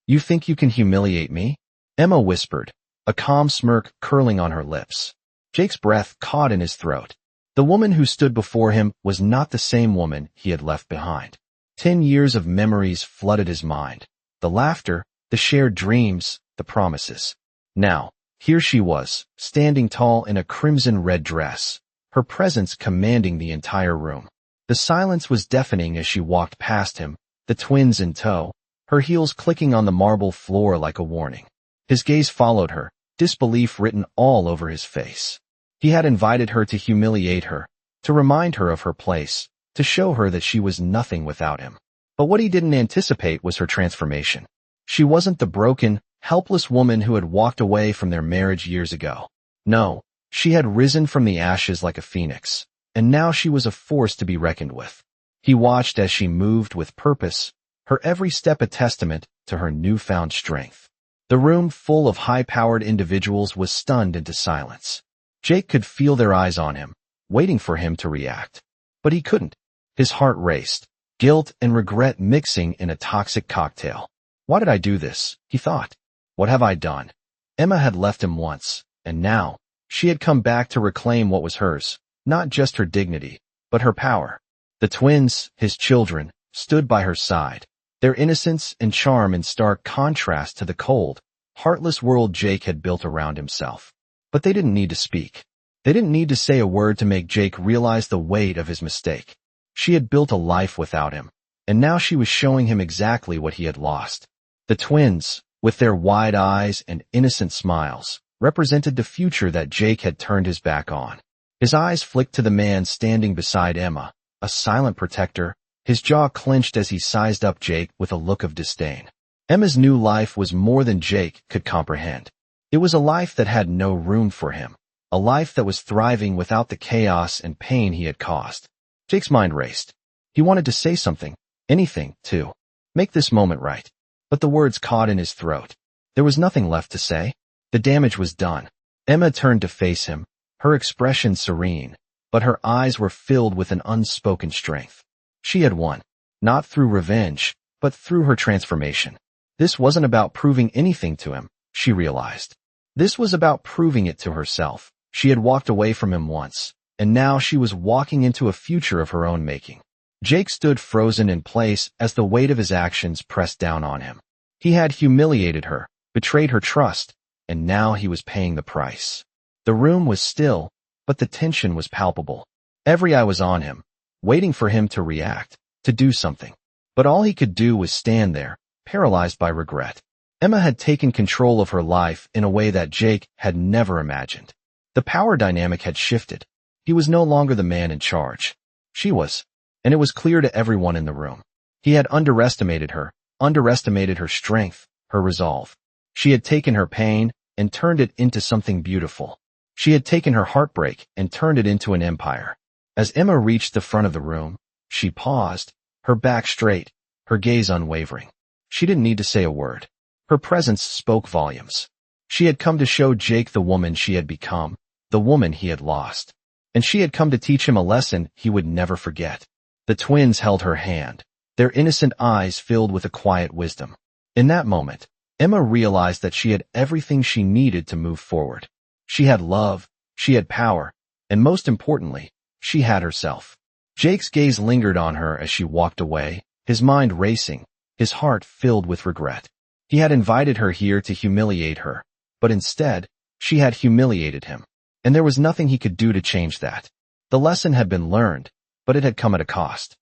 You think you can humiliate me? Emma whispered, a calm smirk curling on her lips. Jake's breath caught in his throat. The woman who stood before him was not the same woman he had left behind. 10 years of memories flooded his mind. The laughter, the shared dreams, the promises. Now, here she was, standing tall in a crimson-red dress, her presence commanding the entire room. The silence was deafening as she walked past him, the twins in tow, her heels clicking on the marble floor like a warning. His gaze followed her, disbelief written all over his face. He had invited her to humiliate her, to remind her of her place, to show her that she was nothing without him. But what he didn't anticipate was her transformation. She wasn't the broken, helpless woman who had walked away from their marriage years ago. No, she had risen from the ashes like a phoenix, and now she was a force to be reckoned with. He watched as she moved with purpose, her every step a testament to her newfound strength. The room full of high-powered individuals was stunned into silence. Jake could feel their eyes on him, waiting for him to react. But he couldn't. His heart raced, guilt and regret mixing in a toxic cocktail. Why did I do this? He thought. What have I done? Emma had left him once, and now, she had come back to reclaim what was hers, not just her dignity, but her power. The twins, his children, stood by her side, their innocence and charm in stark contrast to the cold, heartless world Jake had built around himself. But they didn't need to speak. They didn't need to say a word to make Jake realize the weight of his mistake. She had built a life without him, and now she was showing him exactly what he had lost. The twins, with their wide eyes and innocent smiles, represented the future that Jake had turned his back on. His eyes flicked to the man standing beside Emma, a silent protector, his jaw clenched as he sized up Jake with a look of disdain. Emma's new life was more than Jake could comprehend. It was a life that had no room for him, a life that was thriving without the chaos and pain he had caused. Jake's mind raced. He wanted to say something, anything, to make this moment right. But the words caught in his throat. There was nothing left to say. The damage was done. Emma turned to face him, her expression serene, but her eyes were filled with an unspoken strength. She had won, not through revenge, but through her transformation. This wasn't about proving anything to him, she realized. This was about proving it to herself. She had walked away from him once, and now she was walking into a future of her own making. Jake stood frozen in place as the weight of his actions pressed down on him. He had humiliated her, betrayed her trust, and now he was paying the price. The room was still, but the tension was palpable. Every eye was on him, waiting for him to react, to do something. But all he could do was stand there, paralyzed by regret. Emma had taken control of her life in a way that Jake had never imagined. The power dynamic had shifted. He was no longer the man in charge. She was. And it was clear to everyone in the room. He had underestimated her strength, her resolve. She had taken her pain and turned it into something beautiful. She had taken her heartbreak and turned it into an empire. As Emma reached the front of the room, she paused, her back straight, her gaze unwavering. She didn't need to say a word. Her presence spoke volumes. She had come to show Jake the woman she had become, the woman he had lost. And she had come to teach him a lesson he would never forget. The twins held her hand, their innocent eyes filled with a quiet wisdom. In that moment, Emma realized that she had everything she needed to move forward. She had love, she had power, and most importantly, she had herself. Jake's gaze lingered on her as she walked away, his mind racing, his heart filled with regret. He had invited her here to humiliate her, but instead, she had humiliated him. And there was nothing he could do to change that. The lesson had been learned, but it had come at a cost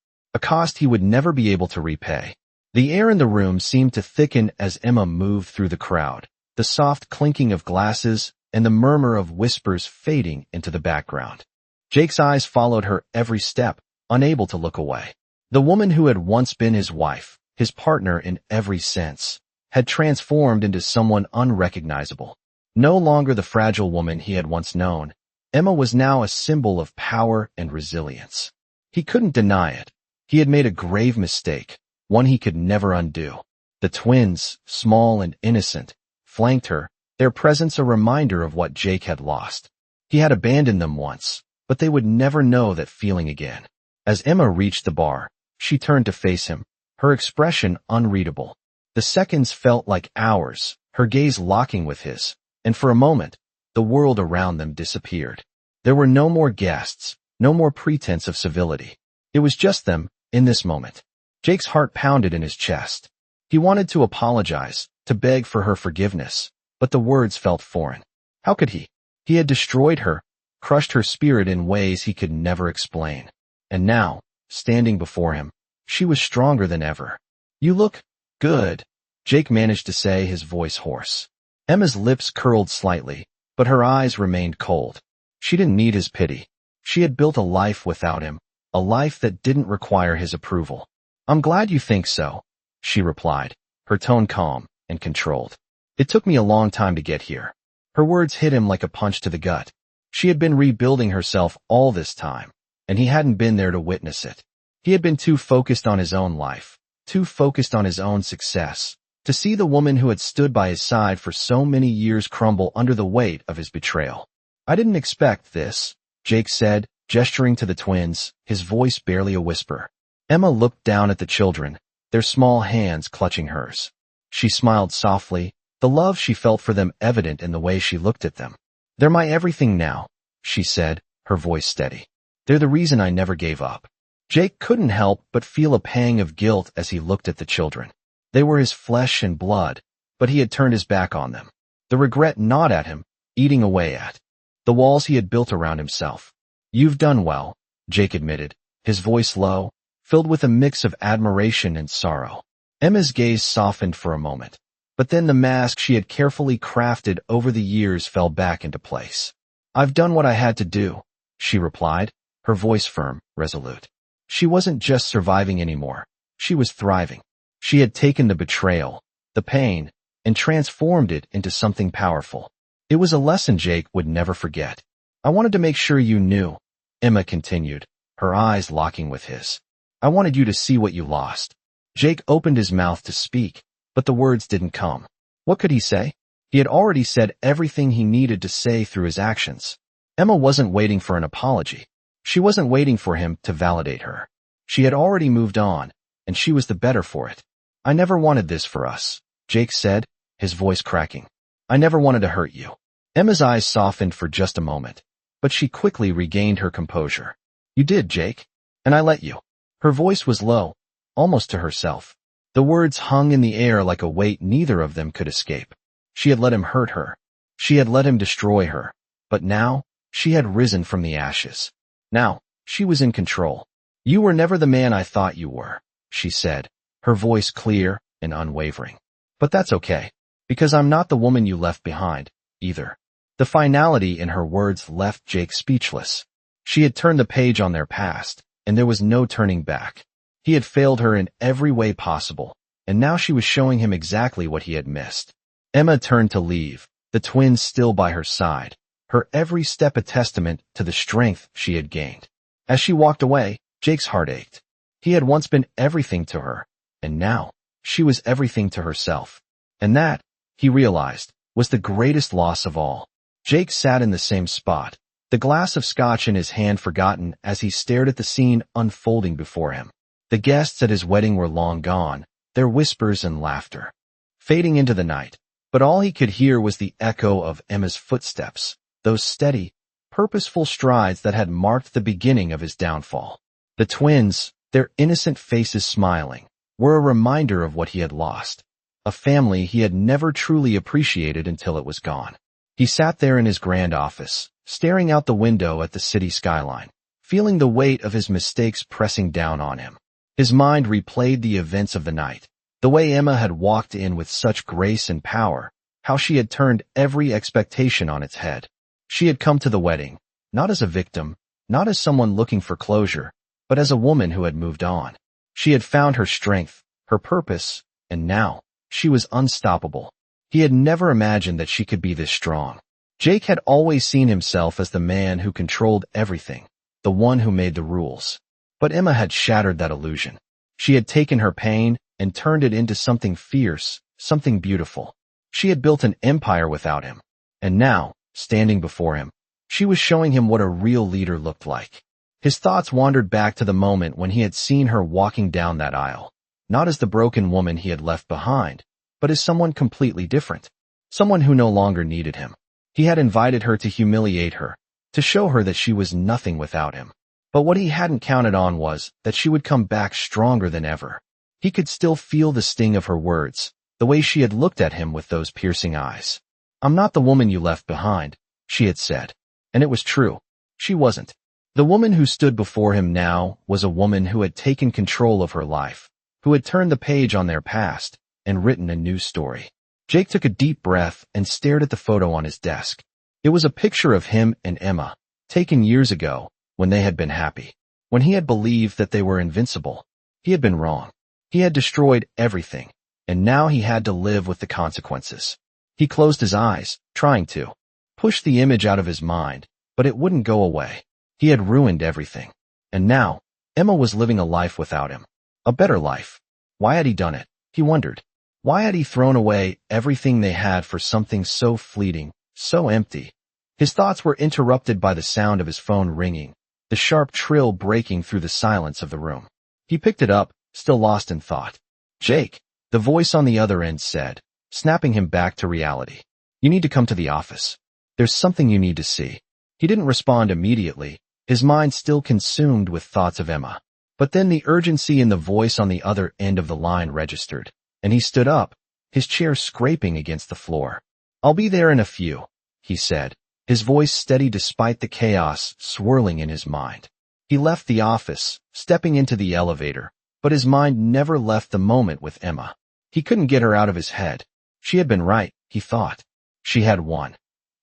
he would never be able to repay. The air in the room seemed to thicken as Emma moved through the crowd, the soft clinking of glasses and the murmur of whispers fading into the background. Jake's eyes followed her every step, unable to look away. The woman who had once been his wife, his partner in every sense, had transformed into someone unrecognizable. No longer the fragile woman he had once known, Emma was now a symbol of power and resilience. He couldn't deny it. He had made a grave mistake, one he could never undo. The twins, small and innocent, flanked her, their presence a reminder of what Jake had lost. He had abandoned them once, but they would never know that feeling again. As Emma reached the bar, she turned to face him, her expression unreadable. The seconds felt like hours, her gaze locking with his, and for a moment, the world around them disappeared. There were no more guests, no more pretense of civility. It was just them, in this moment. Jake's heart pounded in his chest. He wanted to apologize, to beg for her forgiveness, but the words felt foreign. How could he? He had destroyed her, crushed her spirit in ways he could never explain. And now, standing before him, she was stronger than ever. You look good, Jake managed to say, his voice hoarse. Emma's lips curled slightly, but her eyes remained cold. She didn't need his pity. She had built a life without him, a life that didn't require his approval. I'm glad you think so, she replied, her tone calm and controlled. It took me a long time to get here. Her words hit him like a punch to the gut. She had been rebuilding herself all this time, and he hadn't been there to witness it. He had been too focused on his own life, too focused on his own success, to see the woman who had stood by his side for so many years crumble under the weight of his betrayal. I didn't expect this, Jake said, gesturing to the twins, his voice barely a whisper. Emma looked down at the children, their small hands clutching hers. She smiled softly, the love she felt for them evident in the way she looked at them. They're my everything now, she said, her voice steady. They're the reason I never gave up. Jake couldn't help but feel a pang of guilt as he looked at the children. They were his flesh and blood, but he had turned his back on them. The regret gnawed at him, eating away at the walls he had built around himself. You've done well, Jake admitted, his voice low, filled with a mix of admiration and sorrow. Emma's gaze softened for a moment, but then the mask she had carefully crafted over the years fell back into place. I've done what I had to do, she replied, her voice firm, resolute. She wasn't just surviving anymore. She was thriving. She had taken the betrayal, the pain, and transformed it into something powerful. It was a lesson Jake would never forget. I wanted to make sure you knew, Emma continued, her eyes locking with his. I wanted you to see what you lost. Jake opened his mouth to speak, but the words didn't come. What could he say? He had already said everything he needed to say through his actions. Emma wasn't waiting for an apology. She wasn't waiting for him to validate her. She had already moved on, and she was the better for it. I never wanted this for us, Jake said, his voice cracking. I never wanted to hurt you. Emma's eyes softened for just a moment, but she quickly regained her composure. You did, Jake, and I let you. Her voice was low, almost to herself. The words hung in the air like a weight neither of them could escape. She had let him hurt her. She had let him destroy her. But now, she had risen from the ashes. Now, she was in control. You were never the man I thought you were, she said, her voice clear and unwavering. But that's okay, because I'm not the woman you left behind, either. The finality in her words left Jake speechless. She had turned the page on their past, and there was no turning back. He had failed her in every way possible, and now she was showing him exactly what he had missed. Emma turned to leave, the twins still by her side, her every step a testament to the strength she had gained. As she walked away, Jake's heart ached. He had once been everything to her, and now, she was everything to herself. And that, he realized, was the greatest loss of all. Jake sat in the same spot, the glass of scotch in his hand forgotten as he stared at the scene unfolding before him. The guests at his wedding were long gone, their whispers and laughter fading into the night, but all he could hear was the echo of Emma's footsteps, those steady, purposeful strides that had marked the beginning of his downfall. The twins, their innocent faces smiling, were a reminder of what he had lost, a family he had never truly appreciated until it was gone. He sat there in his grand office, staring out the window at the city skyline, feeling the weight of his mistakes pressing down on him. His mind replayed the events of the night, the way Emma had walked in with such grace and power, how she had turned every expectation on its head. She had come to the wedding, not as a victim, not as someone looking for closure, but as a woman who had moved on. She had found her strength, her purpose, and now, she was unstoppable. He had never imagined that she could be this strong. Jake had always seen himself as the man who controlled everything, the one who made the rules. But Emma had shattered that illusion. She had taken her pain and turned it into something fierce, something beautiful. She had built an empire without him. And now, standing before him, she was showing him what a real leader looked like. His thoughts wandered back to the moment when he had seen her walking down that aisle, not as the broken woman he had left behind, but as someone completely different. Someone who no longer needed him. He had invited her to humiliate her, to show her that she was nothing without him. But what he hadn't counted on was that she would come back stronger than ever. He could still feel the sting of her words, the way she had looked at him with those piercing eyes. "I'm not the woman you left behind," she had said. And it was true. She wasn't. The woman who stood before him now was a woman who had taken control of her life, who had turned the page on their past and written a new story. Jake took a deep breath and stared at the photo on his desk. It was a picture of him and Emma, taken years ago, when they had been happy, when he had believed that they were invincible. He had been wrong. He had destroyed everything, and now he had to live with the consequences. He closed his eyes, trying to push the image out of his mind, but it wouldn't go away. He had ruined everything. And now, Emma was living a life without him. A better life. Why had he done it? He wondered. Why had he thrown away everything they had for something so fleeting, so empty? His thoughts were interrupted by the sound of his phone ringing, the sharp trill breaking through the silence of the room. He picked it up, still lost in thought. "Jake," the voice on the other end said, snapping him back to reality. "You need to come to the office. There's something you need to see." He didn't respond immediately, his mind still consumed with thoughts of Emma. But then the urgency in the voice on the other end of the line registered, and he stood up, his chair scraping against the floor. "I'll be there in a few," he said, his voice steady despite the chaos swirling in his mind. He left the office, stepping into the elevator, but his mind never left the moment with Emma. He couldn't get her out of his head. She had been right, he thought. She had won.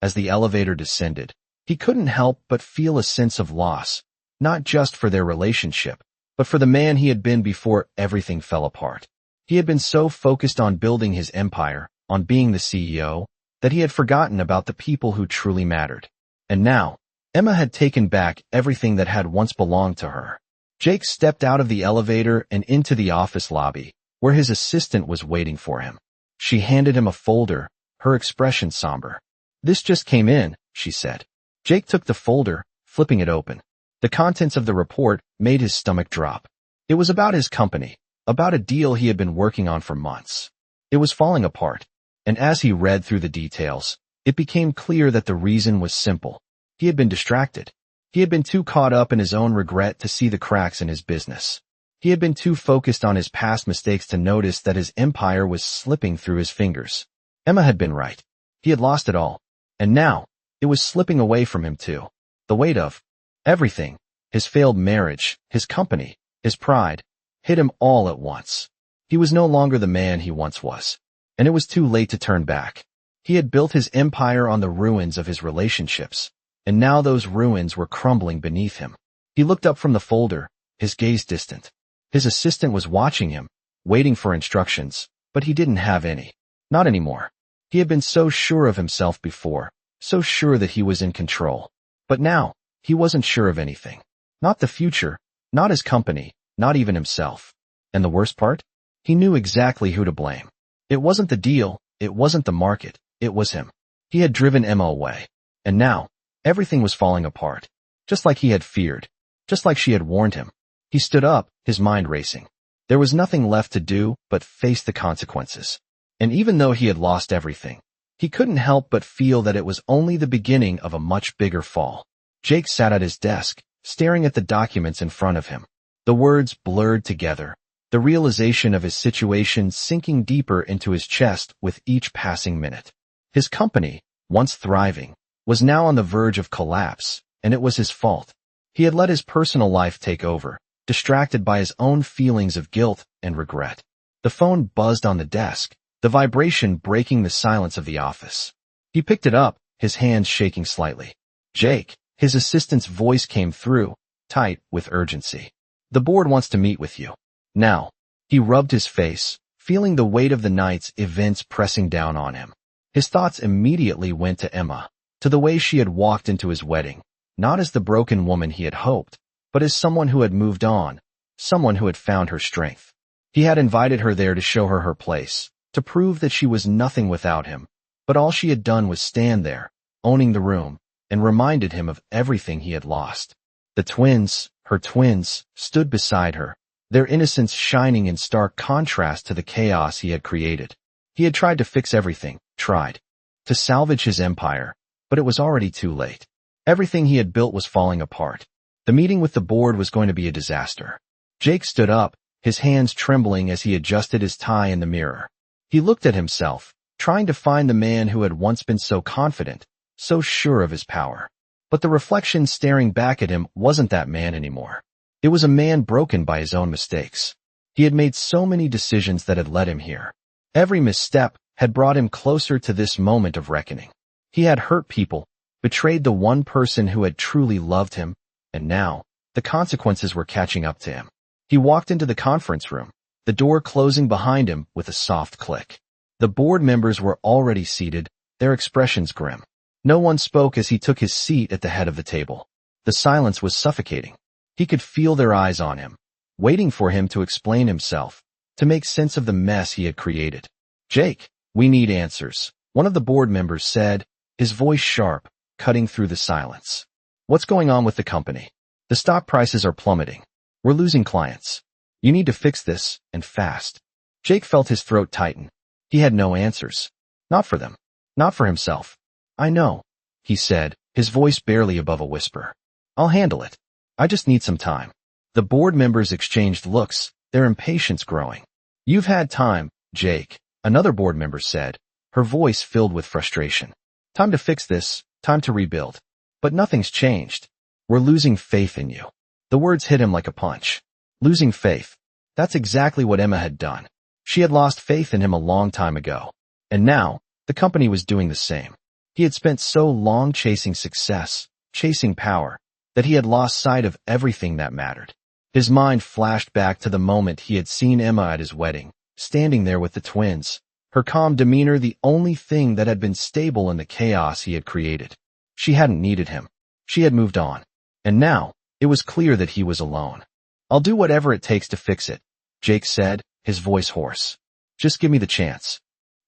As the elevator descended, he couldn't help but feel a sense of loss, not just for their relationship, but for the man he had been before everything fell apart. He had been so focused on building his empire, on being the CEO, that he had forgotten about the people who truly mattered. And now, Emma had taken back everything that had once belonged to her. Jake stepped out of the elevator and into the office lobby, where his assistant was waiting for him. She handed him a folder, her expression somber. "This just came in," she said. Jake took the folder, flipping it open. The contents of the report made his stomach drop. It was about his company, about a deal he had been working on for months. It was falling apart, and as he read through the details, it became clear that the reason was simple. He had been distracted. He had been too caught up in his own regret to see the cracks in his business. He had been too focused on his past mistakes to notice that his empire was slipping through his fingers. Emma had been right. He had lost it all. And now, it was slipping away from him too. The weight of everything, his failed marriage, his company, his pride, hit him all at once. He was no longer the man he once was. And it was too late to turn back. He had built his empire on the ruins of his relationships, and now those ruins were crumbling beneath him. He looked up from the folder, his gaze distant. His assistant was watching him, waiting for instructions, but he didn't have any. Not anymore. He had been so sure of himself before, so sure that he was in control. But now, he wasn't sure of anything. Not the future, not his company, not even himself. And the worst part? He knew exactly who to blame. It wasn't the deal, it wasn't the market, it was him. He had driven Emma away. And now, everything was falling apart. Just like he had feared. Just like she had warned him. He stood up, his mind racing. There was nothing left to do but face the consequences. And even though he had lost everything, he couldn't help but feel that it was only the beginning of a much bigger fall. Jake sat at his desk, staring at the documents in front of him. The words blurred together, the realization of his situation sinking deeper into his chest with each passing minute. His company, once thriving, was now on the verge of collapse, and it was his fault. He had let his personal life take over, distracted by his own feelings of guilt and regret. The phone buzzed on the desk, the vibration breaking the silence of the office. He picked it up, his hands shaking slightly. "Jake," his assistant's voice came through, tight with urgency. "The board wants to meet with you. Now." He rubbed his face, feeling the weight of the night's events pressing down on him. His thoughts immediately went to Emma, to the way she had walked into his wedding, not as the broken woman he had hoped, but as someone who had moved on, someone who had found her strength. He had invited her there to show her her place, to prove that she was nothing without him, but all she had done was stand there, owning the room, and reminded him of everything he had lost. The twins, her twins, stood beside her, their innocence shining in stark contrast to the chaos he had created. He had tried to fix everything, tried to salvage his empire, but it was already too late. Everything he had built was falling apart. The meeting with the board was going to be a disaster. Jake stood up, his hands trembling as he adjusted his tie in the mirror. He looked at himself, trying to find the man who had once been so confident, so sure of his power. But the reflection staring back at him wasn't that man anymore. It was a man broken by his own mistakes. He had made so many decisions that had led him here. Every misstep had brought him closer to this moment of reckoning. He had hurt people, betrayed the one person who had truly loved him, and now, the consequences were catching up to him. He walked into the conference room, the door closing behind him with a soft click. The board members were already seated, their expressions grim. No one spoke as he took his seat at the head of the table. The silence was suffocating. He could feel their eyes on him, waiting for him to explain himself, to make sense of the mess he had created. "Jake, we need answers," one of the board members said, his voice sharp, cutting through the silence. "What's going on with the company? The stock prices are plummeting. We're losing clients. You need to fix this, and fast." Jake felt his throat tighten. He had no answers. Not for them. Not for himself. "I know," he said, his voice barely above a whisper. "I'll handle it. I just need some time." The board members exchanged looks, their impatience growing. "You've had time, Jake," another board member said, her voice filled with frustration. "Time to fix this, time to rebuild. But nothing's changed. We're losing faith in you." The words hit him like a punch. Losing faith. That's exactly what Emma had done. She had lost faith in him a long time ago. And now, the company was doing the same. He had spent so long chasing success, chasing power, that he had lost sight of everything that mattered. His mind flashed back to the moment he had seen Emma at his wedding, standing there with the twins, her calm demeanor the only thing that had been stable in the chaos he had created. She hadn't needed him. She had moved on. And now, it was clear that he was alone. "I'll do whatever it takes to fix it," Jake said, his voice hoarse. "Just give me the chance."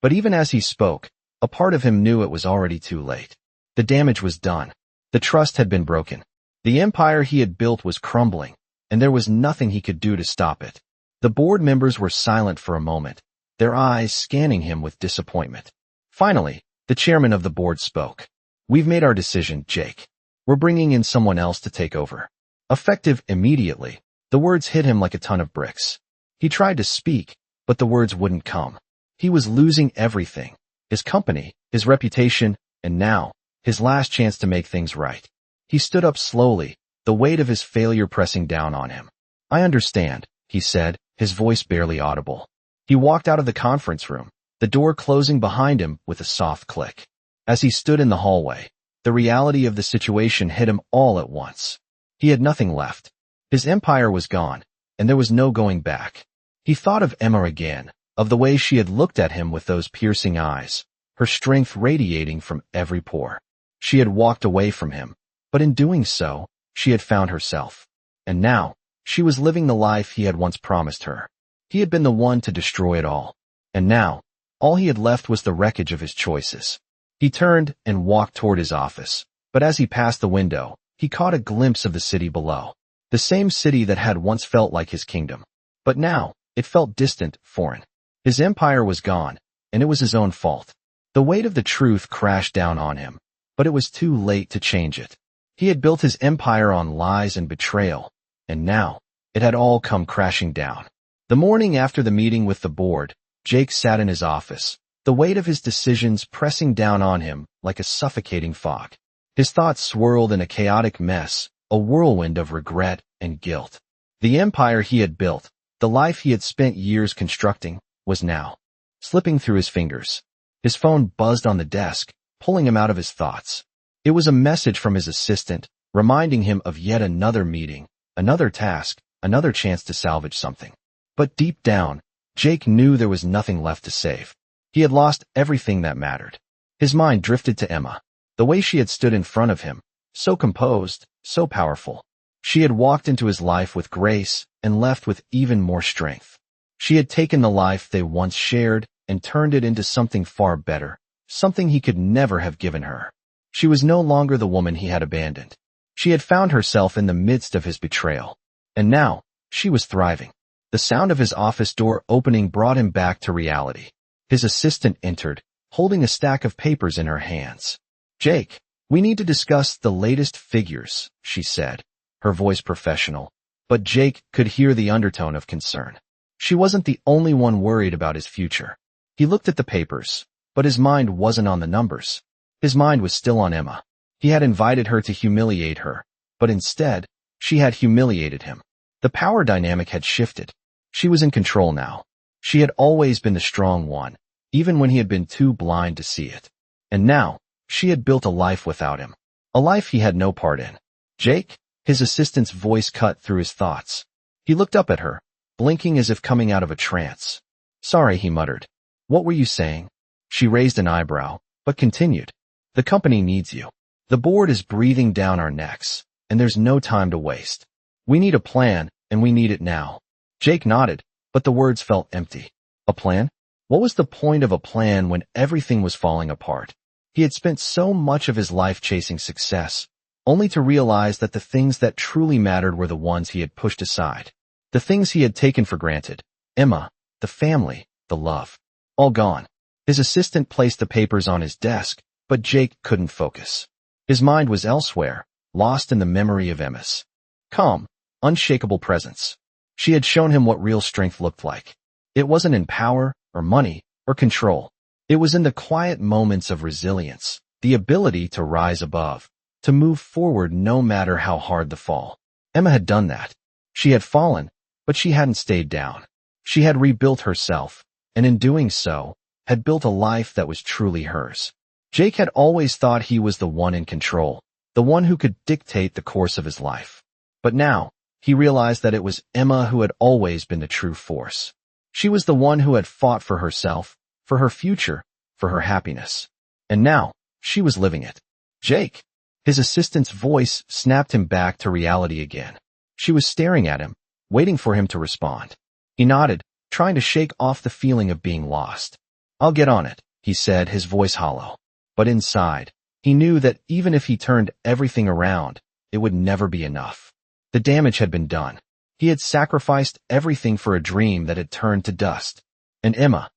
But even as he spoke, a part of him knew it was already too late. The damage was done. The trust had been broken. The empire he had built was crumbling, and there was nothing he could do to stop it. The board members were silent for a moment, their eyes scanning him with disappointment. Finally, the chairman of the board spoke. "We've made our decision, Jake. We're bringing in someone else to take over." Effective immediately, the words hit him like a ton of bricks. He tried to speak, but the words wouldn't come. He was losing everything. His company, his reputation, and now, his last chance to make things right. He stood up slowly, the weight of his failure pressing down on him. "I understand," he said, his voice barely audible. He walked out of the conference room, the door closing behind him with a soft click. As he stood in the hallway, the reality of the situation hit him all at once. He had nothing left. His empire was gone, and there was no going back. He thought of Emma again, of the way she had looked at him with those piercing eyes, her strength radiating from every pore. She had walked away from him, but in doing so, she had found herself. And now, she was living the life he had once promised her. He had been the one to destroy it all. And now, all he had left was the wreckage of his choices. He turned and walked toward his office, but as he passed the window, he caught a glimpse of the city below. The same city that had once felt like his kingdom. But now, it felt distant, foreign. His empire was gone, and it was his own fault. The weight of the truth crashed down on him, but it was too late to change it. He had built his empire on lies and betrayal, and now, it had all come crashing down. The morning after the meeting with the board, Jake sat in his office, the weight of his decisions pressing down on him like a suffocating fog. His thoughts swirled in a chaotic mess, a whirlwind of regret and guilt. The empire he had built, the life he had spent years constructing, was now slipping through his fingers. His phone buzzed on the desk, pulling him out of his thoughts. It was a message from his assistant, reminding him of yet another meeting, another task, another chance to salvage something. But deep down, Jake knew there was nothing left to save. He had lost everything that mattered. His mind drifted to Emma, the way she had stood in front of him, so composed, so powerful. She had walked into his life with grace and left with even more strength. She had taken the life they once shared and turned it into something far better, something he could never have given her. She was no longer the woman he had abandoned. She had found herself in the midst of his betrayal. And now, she was thriving. The sound of his office door opening brought him back to reality. His assistant entered, holding a stack of papers in her hands. "Jake, we need to discuss the latest figures," she said, her voice professional. But Jake could hear the undertone of concern. She wasn't the only one worried about his future. He looked at the papers, but his mind wasn't on the numbers. His mind was still on Emma. He had invited her to humiliate her, but instead, she had humiliated him. The power dynamic had shifted. She was in control now. She had always been the strong one, even when he had been too blind to see it. And now, she had built a life without him. A life he had no part in. "Jake?" His assistant's voice cut through his thoughts. He looked up at her, blinking as if coming out of a trance. "Sorry," he muttered. "What were you saying?" She raised an eyebrow, but continued. "The company needs you. The board is breathing down our necks, and there's no time to waste. We need a plan, and we need it now." Jake nodded, but the words felt empty. A plan? What was the point of a plan when everything was falling apart? He had spent so much of his life chasing success, only to realize that the things that truly mattered were the ones he had pushed aside. The things he had taken for granted. Emma, the family, the love. All gone. His assistant placed the papers on his desk, but Jake couldn't focus. His mind was elsewhere, lost in the memory of Emma's calm, unshakable presence. She had shown him what real strength looked like. It wasn't in power, or money, or control. It was in the quiet moments of resilience, the ability to rise above, to move forward no matter how hard the fall. Emma had done that. She had fallen, but she hadn't stayed down. She had rebuilt herself, and in doing so, had built a life that was truly hers. Jake had always thought he was the one in control, the one who could dictate the course of his life. But now, he realized that it was Emma who had always been the true force. She was the one who had fought for herself, for her future, for her happiness. And now, she was living it. "Jake!" His assistant's voice snapped him back to reality again. She was staring at him, waiting for him to respond. He nodded, trying to shake off the feeling of being lost. "I'll get on it," he said, his voice hollow. But inside, he knew that even if he turned everything around, it would never be enough. The damage had been done. He had sacrificed everything for a dream that had turned to dust. And Emma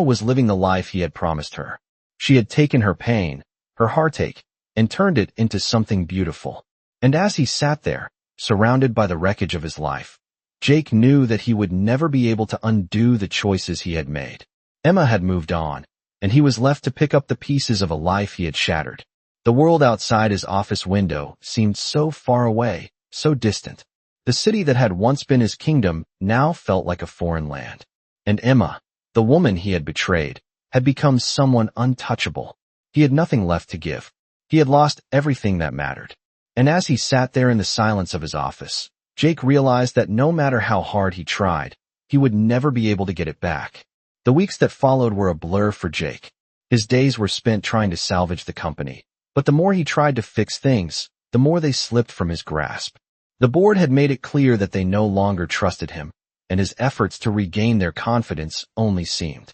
was living the life he had promised her. She had taken her pain, her heartache, and turned it into something beautiful. And as he sat there, surrounded by the wreckage of his life, Jake knew that he would never be able to undo the choices he had made. Emma had moved on, and he was left to pick up the pieces of a life he had shattered. The world outside his office window seemed so far away, so distant. The city that had once been his kingdom now felt like a foreign land. And Emma, the woman he had betrayed, had become someone untouchable. He had nothing left to give. He had lost everything that mattered. And as he sat there in the silence of his office, Jake realized that no matter how hard he tried, he would never be able to get it back. The weeks that followed were a blur for Jake. His days were spent trying to salvage the company, but the more he tried to fix things, the more they slipped from his grasp. The board had made it clear that they no longer trusted him, and his efforts to regain their confidence only seemed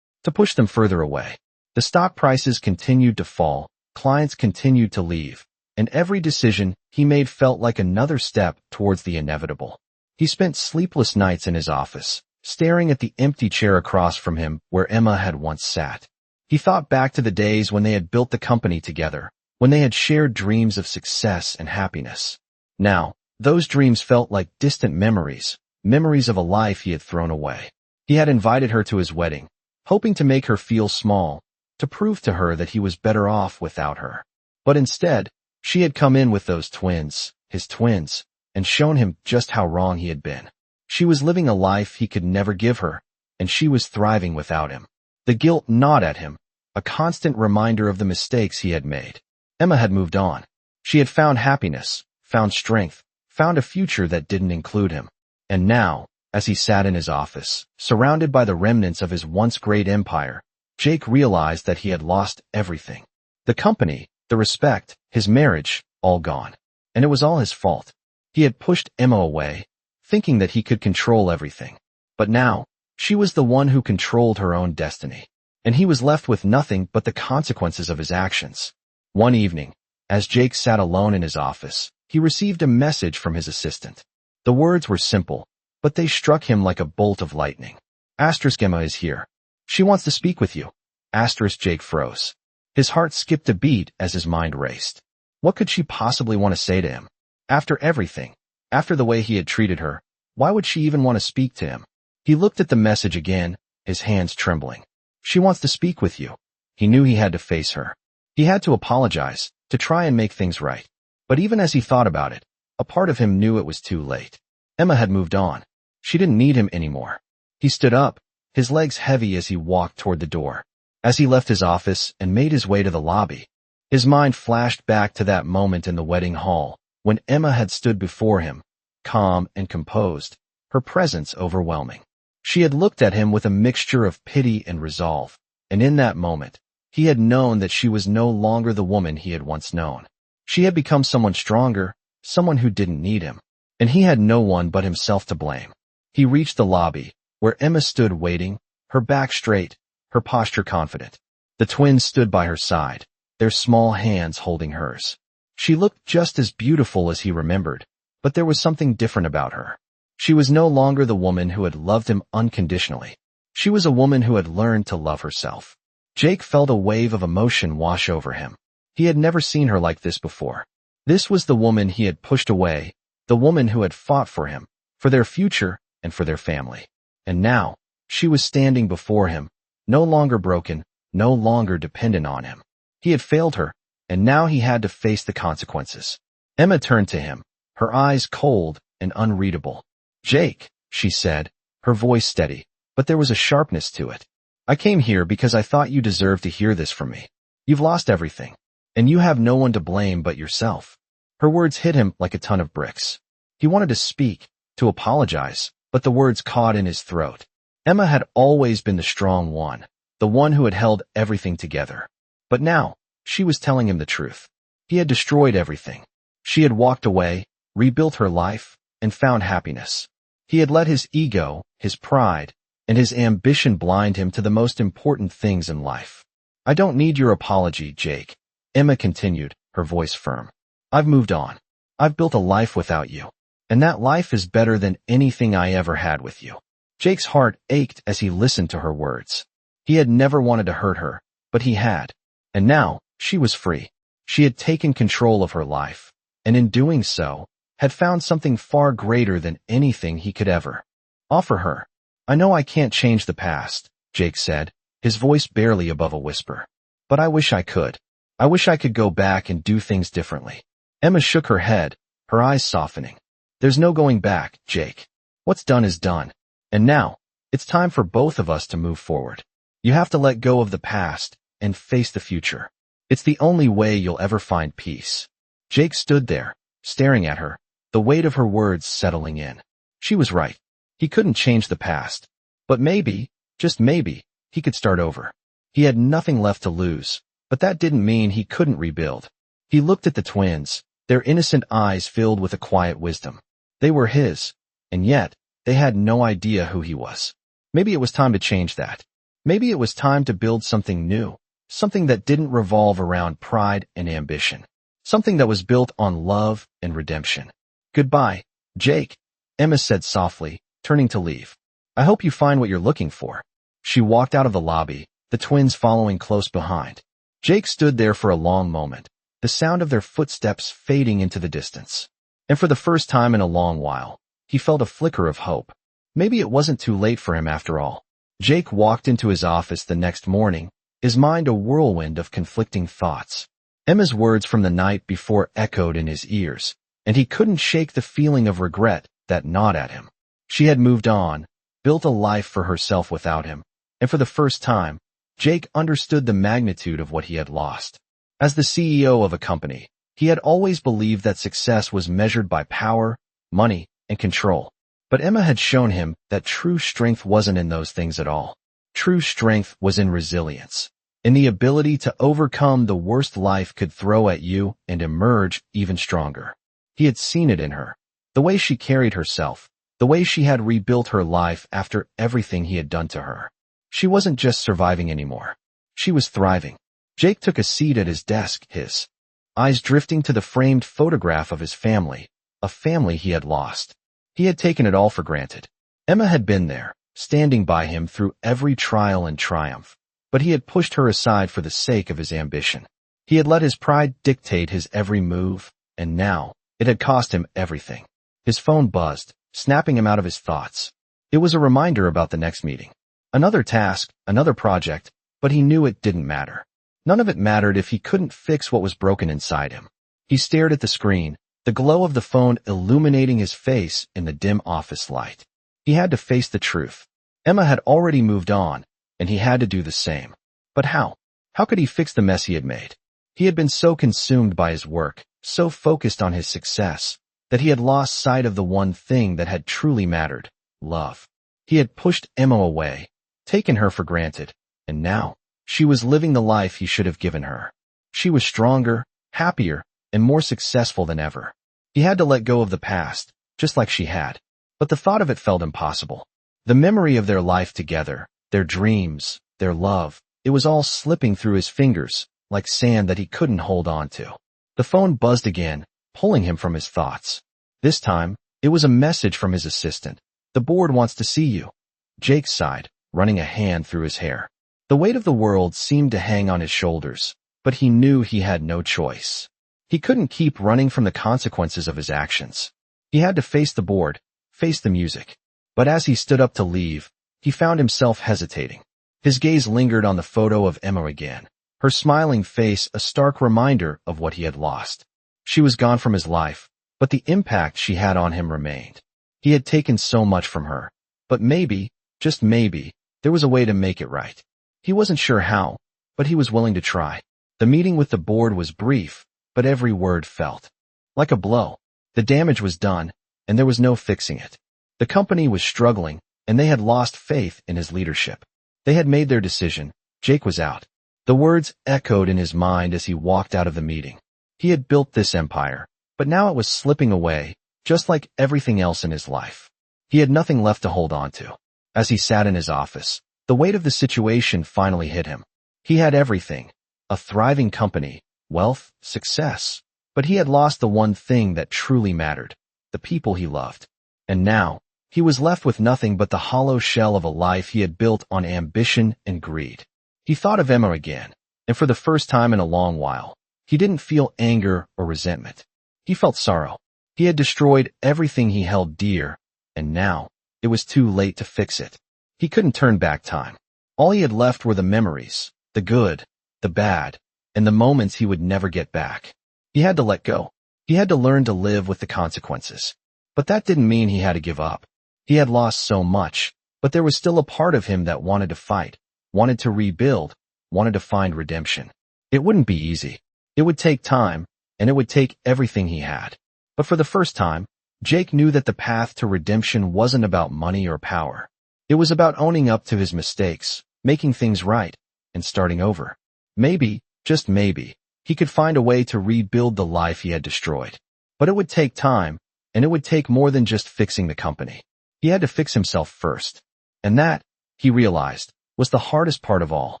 to push them further away. The stock prices continued to fall, clients continued to leave, and every decision he made felt like another step towards the inevitable. He spent sleepless nights in his office, staring at the empty chair across from him where Emma had once sat. He thought back to the days when they had built the company together, when they had shared dreams of success and happiness. Now, those dreams felt like distant memories, memories of a life he had thrown away. He had invited her to his wedding, hoping to make her feel small, to prove to her that he was better off without her. But instead, she had come in with those twins, his twins, and shown him just how wrong he had been. She was living a life he could never give her, and she was thriving without him. The guilt gnawed at him, a constant reminder of the mistakes he had made. Emma had moved on. She had found happiness, found strength, found a future that didn't include him. And now, as he sat in his office, surrounded by the remnants of his once great empire, Jake realized that he had lost everything. The company, the respect, his marriage, all gone. And it was all his fault. He had pushed Emma away, thinking that he could control everything. But now, she was the one who controlled her own destiny. And he was left with nothing but the consequences of his actions. One evening, as Jake sat alone in his office, he received a message from his assistant. The words were simple, but they struck him like a bolt of lightning. "Asterisk Emma is here. She wants to speak with you. Jake froze. His heart skipped a beat as his mind raced. What could she possibly want to say to him? After everything, after the way he had treated her, why would she even want to speak to him? He looked at the message again, his hands trembling. She wants to speak with you. He knew he had to face her. He had to apologize, to try and make things right. But even as he thought about it, a part of him knew it was too late. Emma had moved on. She didn't need him anymore. He stood up, his legs heavy as he walked toward the door. As he left his office and made his way to the lobby, his mind flashed back to that moment in the wedding hall, when Emma had stood before him, calm and composed, her presence overwhelming. She had looked at him with a mixture of pity and resolve, and in that moment, he had known that she was no longer the woman he had once known. She had become someone stronger, someone who didn't need him, and he had no one but himself to blame. He reached the lobby, where Emma stood waiting, her back straight, her posture confident. The twins stood by her side, their small hands holding hers. She looked just as beautiful as he remembered, but there was something different about her. She was no longer the woman who had loved him unconditionally. She was a woman who had learned to love herself. Jake felt a wave of emotion wash over him. He had never seen her like this before. This was the woman he had pushed away, the woman who had fought for him, for their future and for their family. And now, she was standing before him, no longer broken, no longer dependent on him. He had failed her, and now he had to face the consequences. Emma turned to him, her eyes cold and unreadable. "Jake," she said, her voice steady, but there was a sharpness to it. "I came here because I thought you deserved to hear this from me. You've lost everything, and you have no one to blame but yourself." Her words hit him like a ton of bricks. He wanted to speak, to apologize, but the words caught in his throat. Emma had always been the strong one, the one who had held everything together. But now, she was telling him the truth. He had destroyed everything. She had walked away, rebuilt her life, and found happiness. He had let his ego, his pride, and his ambition blind him to the most important things in life. "I don't need your apology, Jake," Emma continued, her voice firm. "I've moved on. I've built a life without you, and that life is better than anything I ever had with you." Jake's heart ached as he listened to her words. He had never wanted to hurt her, but he had. And now, she was free. She had taken control of her life, and in doing so, had found something far greater than anything he could ever offer her. "I know I can't change the past," Jake said, his voice barely above a whisper. "But I wish I could. I wish I could go back and do things differently." Emma shook her head, her eyes softening. "There's no going back, Jake. What's done is done. And now, it's time for both of us to move forward. You have to let go of the past and face the future. It's the only way you'll ever find peace." Jake stood there, staring at her, the weight of her words settling in. She was right. He couldn't change the past. But maybe, just maybe, he could start over. He had nothing left to lose, but that didn't mean he couldn't rebuild. He looked at the twins, their innocent eyes filled with a quiet wisdom. They were his, and yet, they had no idea who he was. Maybe it was time to change that. Maybe it was time to build something new, something that didn't revolve around pride and ambition, something that was built on love and redemption. "Goodbye, Jake," Emma said softly, turning to leave. "I hope you find what you're looking for." She walked out of the lobby, the twins following close behind. Jake stood there for a long moment, the sound of their footsteps fading into the distance. And for the first time in a long while, he felt a flicker of hope. Maybe it wasn't too late for him after all. Jake walked into his office the next morning, his mind a whirlwind of conflicting thoughts. Emma's words from the night before echoed in his ears, and he couldn't shake the feeling of regret that gnawed at him. She had moved on, built a life for herself without him, and for the first time, Jake understood the magnitude of what he had lost. As the CEO of a company, he had always believed that success was measured by power, money, and control. But Emma had shown him that true strength wasn't in those things at all. True strength was in resilience, in the ability to overcome the worst life could throw at you and emerge even stronger. He had seen it in her, the way she carried herself, the way she had rebuilt her life after everything he had done to her. She wasn't just surviving anymore. She was thriving. Jake took a seat at his desk, his eyes drifting to the framed photograph of his family, a family he had lost. He had taken it all for granted. Emma had been there, standing by him through every trial and triumph. But he had pushed her aside for the sake of his ambition. He had let his pride dictate his every move, and now it had cost him everything. His phone buzzed, snapping him out of his thoughts. It was a reminder about the next meeting. Another task, another project, but he knew it didn't matter. None of it mattered if he couldn't fix what was broken inside him. He stared at the screen, the glow of the phone illuminating his face in the dim office light. He had to face the truth. Emma had already moved on, and he had to do the same. But how? How could he fix the mess he had made? He had been so consumed by his work, so focused on his success, that he had lost sight of the one thing that had truly mattered: love. He had pushed Emma away, taken her for granted, and now she was living the life he should have given her. She was stronger, happier, and more successful than ever. He had to let go of the past, just like she had. But the thought of it felt impossible. The memory of their life together, their dreams, their love, it was all slipping through his fingers, like sand that he couldn't hold on to. The phone buzzed again, pulling him from his thoughts. This time, it was a message from his assistant. "The board wants to see you." Jake sighed, running a hand through his hair. The weight of the world seemed to hang on his shoulders, but he knew he had no choice. He couldn't keep running from the consequences of his actions. He had to face the board, face the music. But as he stood up to leave, he found himself hesitating. His gaze lingered on the photo of Emma again, her smiling face a stark reminder of what he had lost. She was gone from his life, but the impact she had on him remained. He had taken so much from her, but maybe, just maybe, there was a way to make it right. He wasn't sure how, but he was willing to try. The meeting with the board was brief, but every word felt like a blow. The damage was done, and there was no fixing it. The company was struggling, and they had lost faith in his leadership. They had made their decision. Jake was out. The words echoed in his mind as he walked out of the meeting. He had built this empire, but now it was slipping away, just like everything else in his life. He had nothing left to hold on to. As he sat in his office, the weight of the situation finally hit him. He had everything: a thriving company, wealth, success. But he had lost the one thing that truly mattered: the people he loved. And now, he was left with nothing but the hollow shell of a life he had built on ambition and greed. He thought of Emma again, and for the first time in a long while, he didn't feel anger or resentment. He felt sorrow. He had destroyed everything he held dear, and now, it was too late to fix it. He couldn't turn back time. All he had left were the memories, the good, the bad, and the moments he would never get back. He had to let go. He had to learn to live with the consequences. But that didn't mean he had to give up. He had lost so much, but there was still a part of him that wanted to fight, wanted to rebuild, wanted to find redemption. It wouldn't be easy. It would take time, and it would take everything he had. But for the first time, Jake knew that the path to redemption wasn't about money or power. It was about owning up to his mistakes, making things right, and starting over. Maybe, just maybe, he could find a way to rebuild the life he had destroyed. But it would take time, and it would take more than just fixing the company. He had to fix himself first. And that, he realized, was the hardest part of all.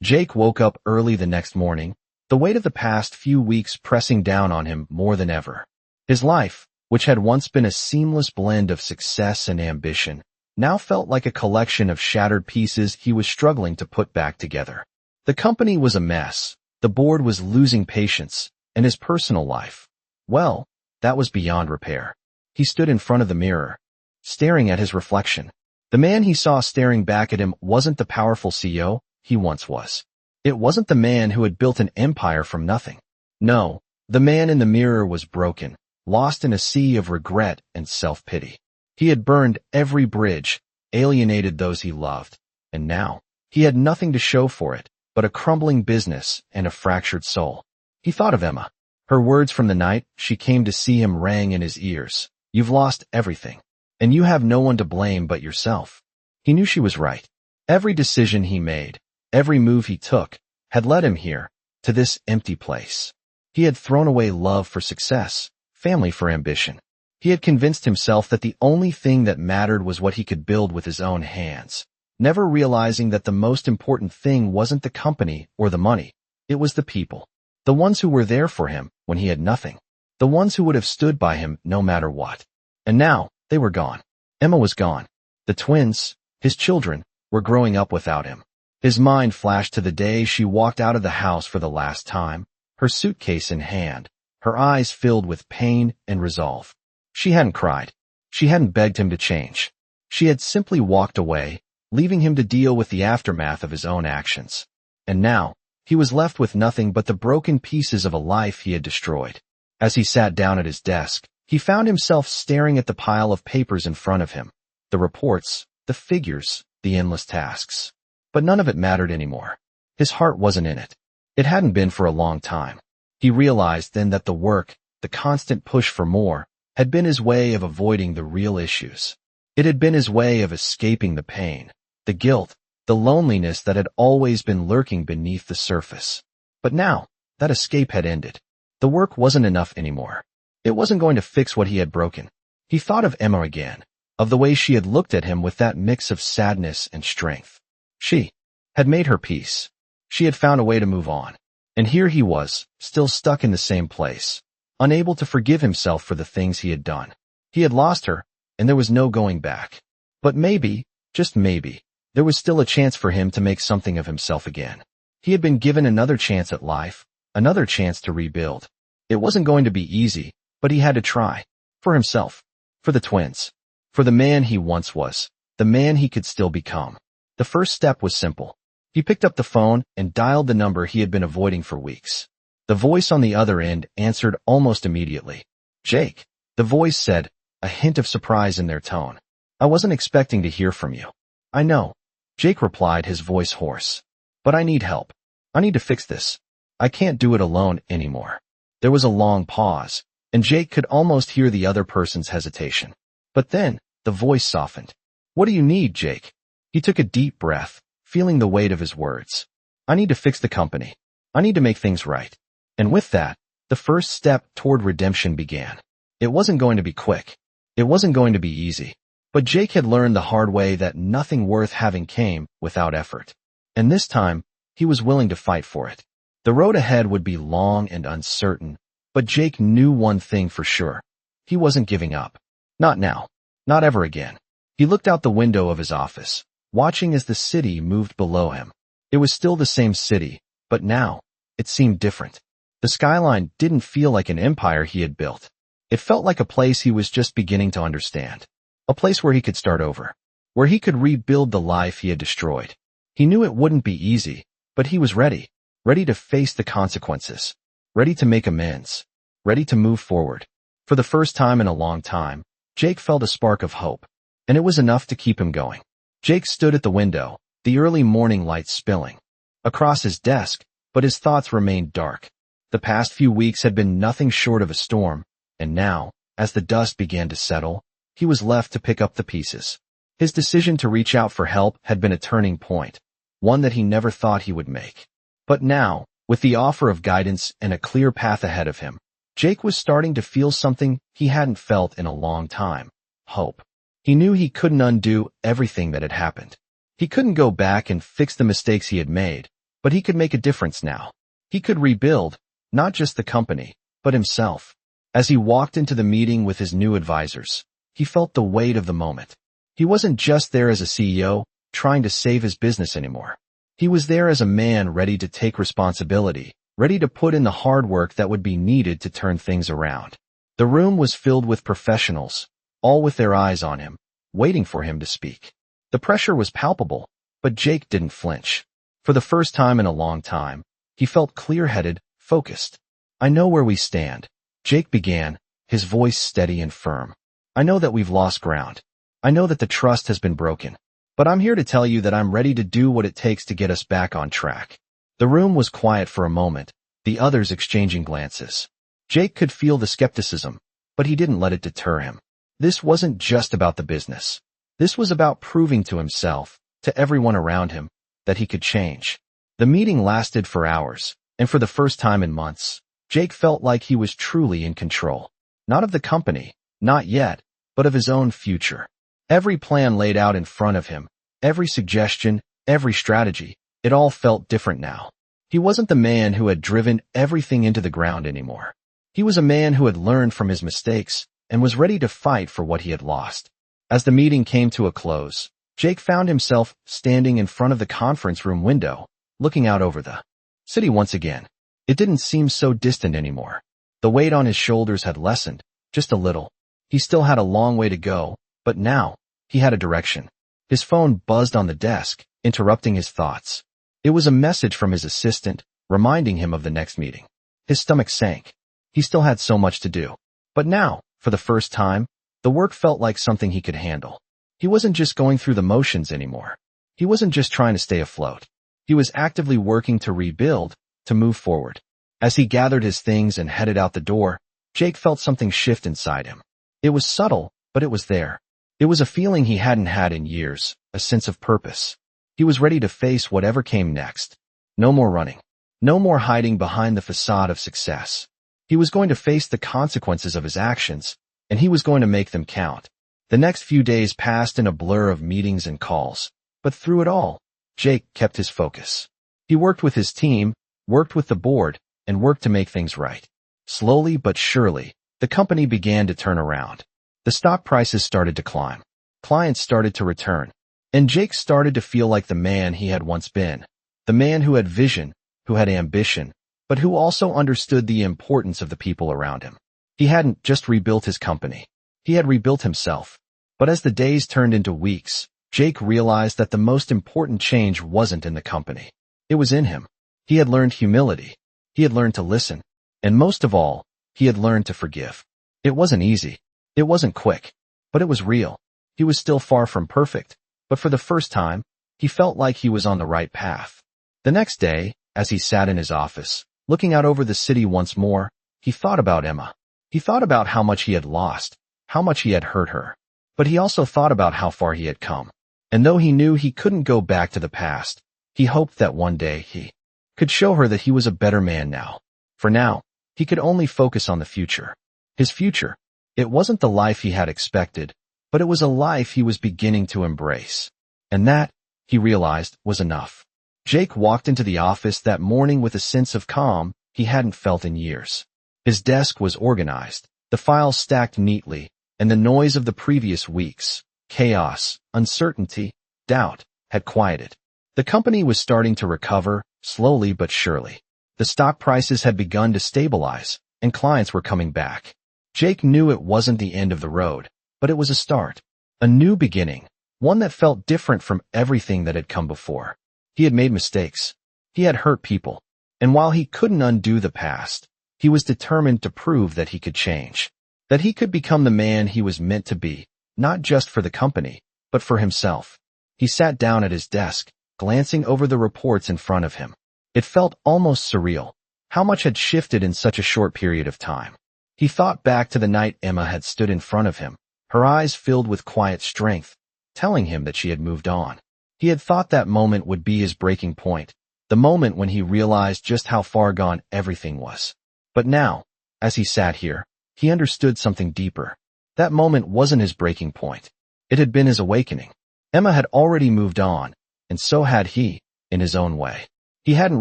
Jake woke up early the next morning, the weight of the past few weeks pressing down on him more than ever. His life, which had once been a seamless blend of success and ambition, now felt like a collection of shattered pieces he was struggling to put back together. The company was a mess, the board was losing patience, and his personal life, well, that was beyond repair. He stood in front of the mirror, staring at his reflection. The man he saw staring back at him wasn't the powerful CEO he once was. It wasn't the man who had built an empire from nothing. No, the man in the mirror was broken, lost in a sea of regret and self-pity. He had burned every bridge, alienated those he loved, and now, he had nothing to show for it but a crumbling business and a fractured soul. He thought of Emma. Her words from the night she came to see him rang in his ears. "You've lost everything, and you have no one to blame but yourself." He knew she was right. Every decision he made, every move he took, had led him here, to this empty place. He had thrown away love for success, family for ambition. He had convinced himself that the only thing that mattered was what he could build with his own hands, never realizing that the most important thing wasn't the company or the money. It was the people. The ones who were there for him when he had nothing. The ones who would have stood by him no matter what. And now, they were gone. Emma was gone. The twins, His children were growing up without him. His mind flashed to the day she walked out of the house for the last time, her suitcase in hand, her eyes filled with pain and resolve. She hadn't cried. She hadn't begged him to change. She had simply walked away, leaving him to deal with the aftermath of his own actions. And now, he was left with nothing but the broken pieces of a life he had destroyed. As he sat down at his desk, he found himself staring at the pile of papers in front of him. The reports, the figures, the endless tasks. But none of it mattered anymore. His heart wasn't in it. It hadn't been for a long time. He realized then that the work, the constant push for more, had been his way of avoiding the real issues. It had been his way of escaping the pain, the guilt, the loneliness that had always been lurking beneath the surface. But now, that escape had ended. The work wasn't enough anymore. It wasn't going to fix what he had broken. He thought of Emma again, of the way she had looked at him with that mix of sadness and strength. She had made her peace. She had found a way to move on. And here he was, still stuck in the same place, unable to forgive himself for the things he had done. He had lost her, and there was no going back. But maybe, just maybe, there was still a chance for him to make something of himself again. He had been given another chance at life, another chance to rebuild. It wasn't going to be easy, but he had to try. For himself. For the twins. For the man he once was. The man he could still become. The first step was simple. He picked up the phone and dialed the number he had been avoiding for weeks. The voice on the other end answered almost immediately. "Jake," the voice said, a hint of surprise in their tone. "I wasn't expecting to hear from you." "I know," Jake replied, his voice hoarse. "But I need help. I need to fix this. I can't do it alone anymore." There was a long pause, and Jake could almost hear the other person's hesitation. But then, the voice softened. "What do you need, Jake?" He took a deep breath, feeling the weight of his words. "I need to fix the company. I need to make things right." And with that, the first step toward redemption began. It wasn't going to be quick. It wasn't going to be easy. But Jake had learned the hard way that nothing worth having came without effort. And this time, he was willing to fight for it. The road ahead would be long and uncertain, but Jake knew one thing for sure. He wasn't giving up. Not now. Not ever again. He looked out the window of his office, watching as the city moved below him. It was still the same city, but now, it seemed different. The skyline didn't feel like an empire he had built. It felt like a place he was just beginning to understand. A place where he could start over. Where he could rebuild the life he had destroyed. He knew it wouldn't be easy, but he was ready. Ready to face the consequences. Ready to make amends. Ready to move forward. For the first time in a long time, Jake felt a spark of hope. And it was enough to keep him going. Jake stood at the window, the early morning light spilling across his desk, but his thoughts remained dark. The past few weeks had been nothing short of a storm, and now, as the dust began to settle, he was left to pick up the pieces. His decision to reach out for help had been a turning point, one that he never thought he would make. But now, with the offer of guidance and a clear path ahead of him, Jake was starting to feel something he hadn't felt in a long time. Hope. He knew he couldn't undo everything that had happened. He couldn't go back and fix the mistakes he had made, but he could make a difference now. He could rebuild, not just the company, but himself. As he walked into the meeting with his new advisors, he felt the weight of the moment. He wasn't just there as a CEO, trying to save his business anymore. He was there as a man ready to take responsibility, ready to put in the hard work that would be needed to turn things around. The room was filled with professionals, all with their eyes on him, waiting for him to speak. The pressure was palpable, but Jake didn't flinch. For the first time in a long time, he felt clear-headed, focused. "I know where we stand," Jake began, his voice steady and firm. "I know that we've lost ground. I know that the trust has been broken. But I'm here to tell you that I'm ready to do what it takes to get us back on track." The room was quiet for a moment, the others exchanging glances. Jake could feel the skepticism, but he didn't let it deter him. This wasn't just about the business. This was about proving to himself, to everyone around him, that he could change. The meeting lasted for hours, and for the first time in months, Jake felt like he was truly in control. Not of the company, not yet, but of his own future. Every plan laid out in front of him, every suggestion, every strategy, it all felt different now. He wasn't the man who had driven everything into the ground anymore. He was a man who had learned from his mistakes and was ready to fight for what he had lost. As the meeting came to a close, Jake found himself standing in front of the conference room window, looking out over the city once again. It didn't seem so distant anymore. The weight on his shoulders had lessened, just a little. He still had a long way to go, but now, he had a direction. His phone buzzed on the desk, interrupting his thoughts. It was a message from his assistant, reminding him of the next meeting. His stomach sank. He still had so much to do. But now, for the first time, the work felt like something he could handle. He wasn't just going through the motions anymore. He wasn't just trying to stay afloat. He was actively working to rebuild, to move forward. As he gathered his things and headed out the door, Jake felt something shift inside him. It was subtle, but it was there. It was a feeling he hadn't had in years, a sense of purpose. He was ready to face whatever came next. No more running. No more hiding behind the facade of success. He was going to face the consequences of his actions, and he was going to make them count. The next few days passed in a blur of meetings and calls, but through it all, Jake kept his focus. He worked with his team, worked with the board, and worked to make things right. Slowly but surely, the company began to turn around. The stock prices started to climb. Clients started to return. And Jake started to feel like the man he had once been. The man who had vision, who had ambition, but who also understood the importance of the people around him. He hadn't just rebuilt his company. He had rebuilt himself. But as the days turned into weeks, Jake realized that the most important change wasn't in the company. It was in him. He had learned humility. He had learned to listen. And most of all, he had learned to forgive. It wasn't easy. It wasn't quick. But it was real. He was still far from perfect. But for the first time, he felt like he was on the right path. The next day, as he sat in his office, looking out over the city once more, he thought about Emma. He thought about how much he had lost, how much he had hurt her. But he also thought about how far he had come. And though he knew he couldn't go back to the past, he hoped that one day he could show her that he was a better man now. For now, he could only focus on the future. His future. It wasn't the life he had expected, but it was a life he was beginning to embrace. And that, he realized, was enough. Jake walked into the office that morning with a sense of calm he hadn't felt in years. His desk was organized, the files stacked neatly, and the noise of the previous weeks, chaos, uncertainty, doubt, had quieted. The company was starting to recover, slowly but surely. The stock prices had begun to stabilize, and clients were coming back. Jake knew it wasn't the end of the road, but it was a start. A new beginning, one that felt different from everything that had come before. He had made mistakes. He had hurt people. And while he couldn't undo the past, he was determined to prove that he could change. That he could become the man he was meant to be, not just for the company, but for himself. He sat down at his desk, glancing over the reports in front of him. It felt almost surreal. How much had shifted in such a short period of time. He thought back to the night Emma had stood in front of him, her eyes filled with quiet strength, telling him that she had moved on. He had thought that moment would be his breaking point, the moment when he realized just how far gone everything was. But now, as he sat here, he understood something deeper. That moment wasn't his breaking point. It had been his awakening. Emma had already moved on, and so had he, in his own way. He hadn't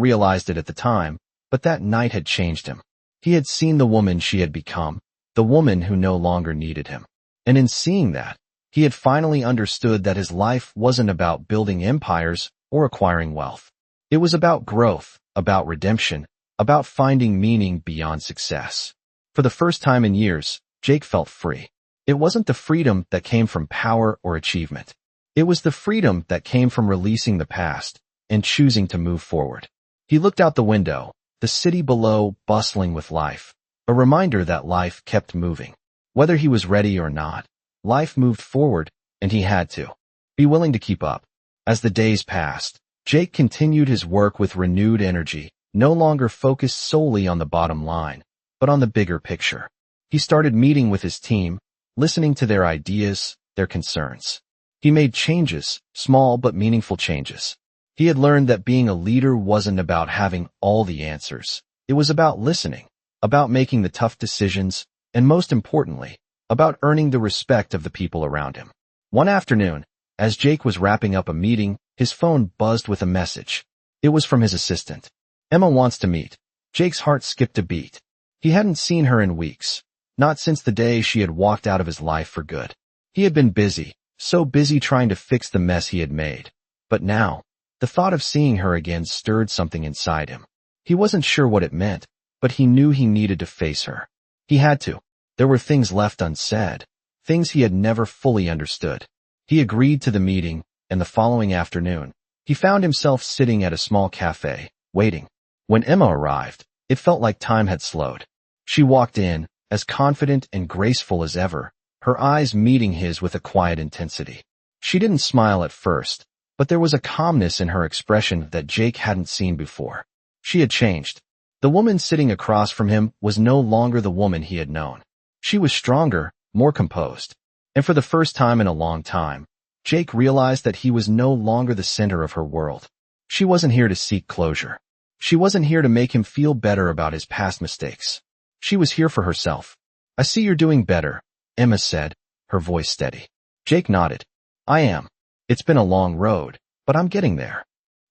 realized it at the time, but that night had changed him. He had seen the woman she had become, the woman who no longer needed him. And in seeing that, he had finally understood that his life wasn't about building empires or acquiring wealth. It was about growth, about redemption, about finding meaning beyond success. For the first time in years, Jake felt free. It wasn't the freedom that came from power or achievement. It was the freedom that came from releasing the past and choosing to move forward. He looked out the window, the city below bustling with life, a reminder that life kept moving. Whether he was ready or not, life moved forward, and he had to be willing to keep up. As the days passed, Jake continued his work with renewed energy, no longer focused solely on the bottom line, but on the bigger picture. He started meeting with his team, listening to their ideas, their concerns. He made changes, small but meaningful changes. He had learned that being a leader wasn't about having all the answers. It was about listening, about making the tough decisions, and most importantly, about earning the respect of the people around him. One afternoon, as Jake was wrapping up a meeting, his phone buzzed with a message. It was from his assistant. Emma wants to meet. Jake's heart skipped a beat. He hadn't seen her in weeks, not since the day she had walked out of his life for good. He had been busy, so busy trying to fix the mess he had made. But now, the thought of seeing her again stirred something inside him. He wasn't sure what it meant, but he knew he needed to face her. He had to. There were things left unsaid, things he had never fully understood. He agreed to the meeting, and the following afternoon, he found himself sitting at a small cafe, waiting. When Emma arrived, it felt like time had slowed. She walked in, as confident and graceful as ever, her eyes meeting his with a quiet intensity. She didn't smile at first, but there was a calmness in her expression that Jake hadn't seen before. She had changed. The woman sitting across from him was no longer the woman he had known. She was stronger, more composed. And for the first time in a long time, Jake realized that he was no longer the center of her world. She wasn't here to seek closure. She wasn't here to make him feel better about his past mistakes. She was here for herself. "I see you're doing better," Emma said, her voice steady. Jake nodded. "I am. It's been a long road, but I'm getting there."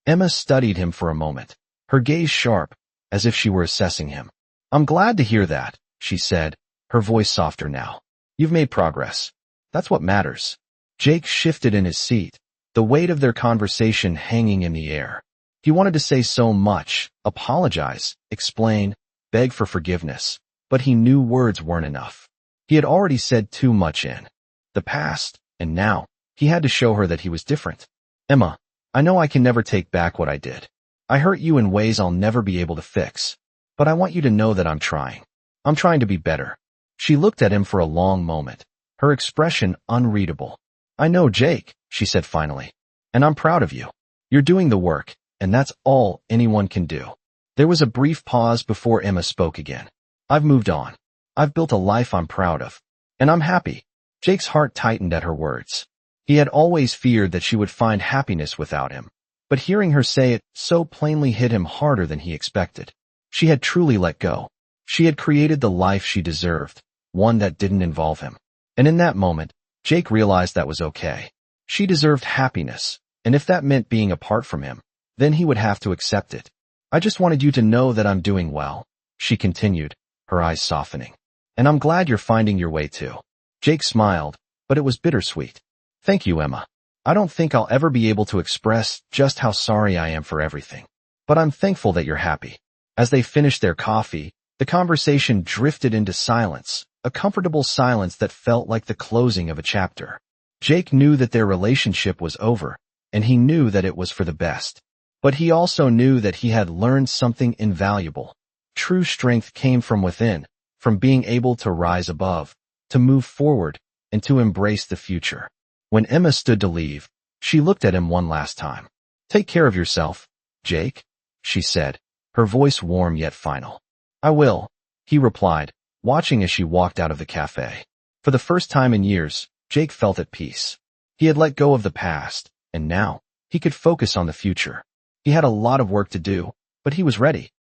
Emma studied him for a moment, her gaze sharp, as if she were assessing him. "I'm glad to hear that," she said, her voice softer now. "You've made progress. That's what matters." Jake shifted in his seat, the weight of their conversation hanging in the air. He wanted to say so much, apologize, explain, beg for forgiveness, but he knew words weren't enough. He had already said too much in the past, and now, he had to show her that he was different. "Emma, I know I can never take back what I did. I hurt you in ways I'll never be able to fix, but I want you to know that I'm trying. I'm trying to be better." She looked at him for a long moment, her expression unreadable. "I know, Jake," she said finally, "and I'm proud of you. You're doing the work, and that's all anyone can do." There was a brief pause before Emma spoke again. "I've moved on. I've built a life I'm proud of, and I'm happy." Jake's heart tightened at her words. He had always feared that she would find happiness without him, but hearing her say it so plainly hit him harder than he expected. She had truly let go. She had created the life she deserved, one that didn't involve him. And in that moment, Jake realized that was okay. She deserved happiness, and if that meant being apart from him, then he would have to accept it. "I just wanted you to know that I'm doing well," she continued, her eyes softening. "And I'm glad you're finding your way too." Jake smiled, but it was bittersweet. "Thank you, Emma. I don't think I'll ever be able to express just how sorry I am for everything. But I'm thankful that you're happy." As they finished their coffee, the conversation drifted into silence, a comfortable silence that felt like the closing of a chapter. Jake knew that their relationship was over, and he knew that it was for the best. But he also knew that he had learned something invaluable. True strength came from within, from being able to rise above, to move forward, and to embrace the future. When Emma stood to leave, she looked at him one last time. "Take care of yourself, Jake," she said, her voice warm yet final. "I will," he replied, watching as she walked out of the cafe. For the first time in years, Jake felt at peace. He had let go of the past, and now, he could focus on the future. He had a lot of work to do, but he was ready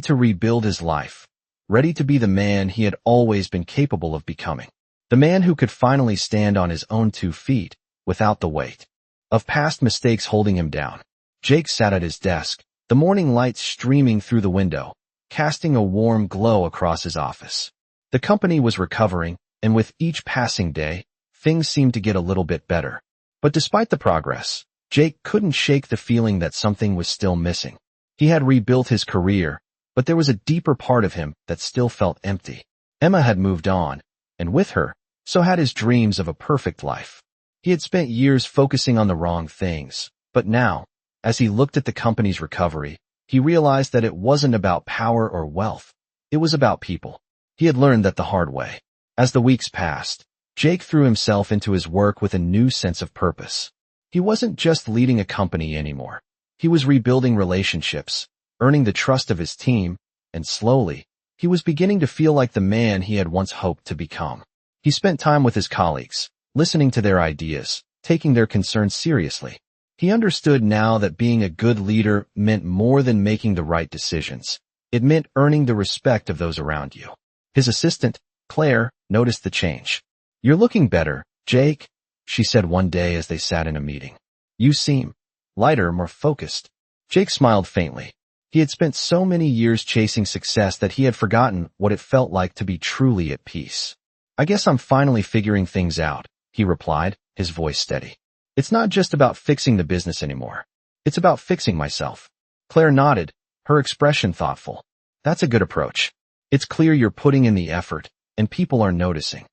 to rebuild his life, ready to be the man he had always been capable of becoming. The man who could finally stand on his own 2 feet, without the weight of past mistakes holding him down. Jake sat at his desk, the morning light streaming through the window, casting a warm glow across his office. The company was recovering, and with each passing day, things seemed to get a little bit better. But despite the progress, Jake couldn't shake the feeling that something was still missing. He had rebuilt his career, but there was a deeper part of him that still felt empty. Emma had moved on, and with her, so had his dreams of a perfect life. He had spent years focusing on the wrong things, but now, as he looked at the company's recovery, he realized that it wasn't about power or wealth. It was about people. He had learned that the hard way. As the weeks passed, Jake threw himself into his work with a new sense of purpose. He wasn't just leading a company anymore. He was rebuilding relationships, earning the trust of his team, and slowly, he was beginning to feel like the man he had once hoped to become. He spent time with his colleagues, listening to their ideas, taking their concerns seriously. He understood now that being a good leader meant more than making the right decisions. It meant earning the respect of those around you. His assistant, Claire, noticed the change. "You're looking better, Jake," she said one day as they sat in a meeting. "You seem lighter, more focused." Jake smiled faintly. He had spent so many years chasing success that he had forgotten what it felt like to be truly at peace. "I guess I'm finally figuring things out," he replied, his voice steady. It's not just about fixing the business anymore. It's about fixing myself. Claire nodded, her expression thoughtful. That's a good approach. It's clear you're putting in the effort, and people are noticing.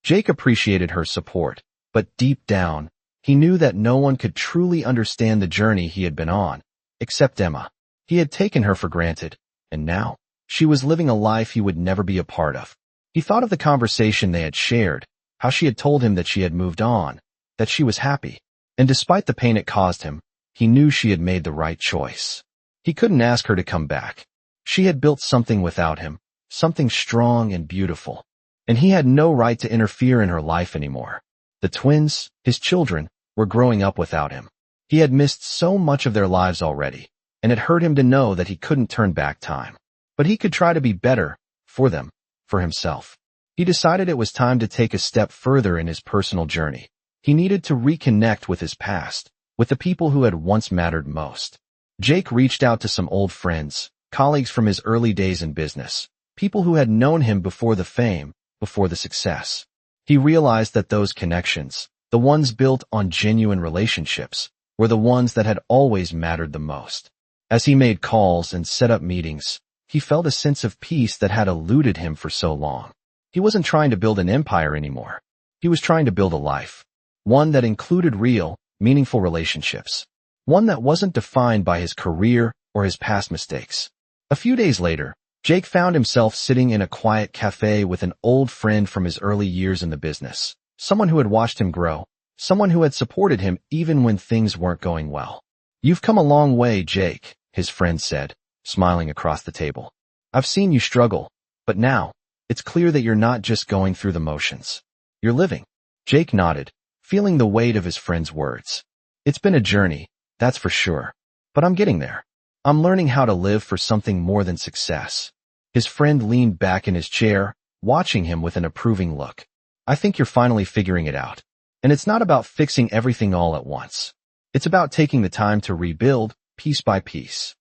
Jake appreciated her support, but deep down, he knew that no one could truly understand the journey he had been on, except Emma. He had taken her for granted, and now, she was living a life he would never be a part of. He thought of the conversation they had shared, how she had told him that she had moved on, that she was happy, and despite the pain it caused him, he knew she had made the right choice. He couldn't ask her to come back. She had built something without him, something strong and beautiful, and he had no right to interfere in her life anymore. The twins, his children, were growing up without him. He had missed so much of their lives already, and it hurt him to know that he couldn't turn back time. But he could try to be better, for them, for himself. He decided it was time to take a step further in his personal journey. He needed to reconnect with his past, with the people who had once mattered most. Jake reached out to some old friends, colleagues from his early days in business, people who had known him before the fame, before the success. He realized that those connections, the ones built on genuine relationships, were the ones that had always mattered the most. As he made calls and set up meetings, he felt a sense of peace that had eluded him for so long. He wasn't trying to build an empire anymore. He was trying to build a life. One that included real, meaningful relationships. One that wasn't defined by his career or his past mistakes. A few days later, Jake found himself sitting in a quiet cafe with an old friend from his early years in the business. Someone who had watched him grow. Someone who had supported him even when things weren't going well. You've come a long way, Jake, his friend said, smiling across the table. I've seen you struggle, but now, it's clear that you're not just going through the motions. You're living. Jake nodded, feeling the weight of his friend's words. It's been a journey, that's for sure. But I'm getting there. I'm learning how to live for something more than success. His friend leaned back in his chair, watching him with an approving look. I think you're finally figuring it out. And it's not about fixing everything all at once. It's about taking the time to rebuild, piece by piece.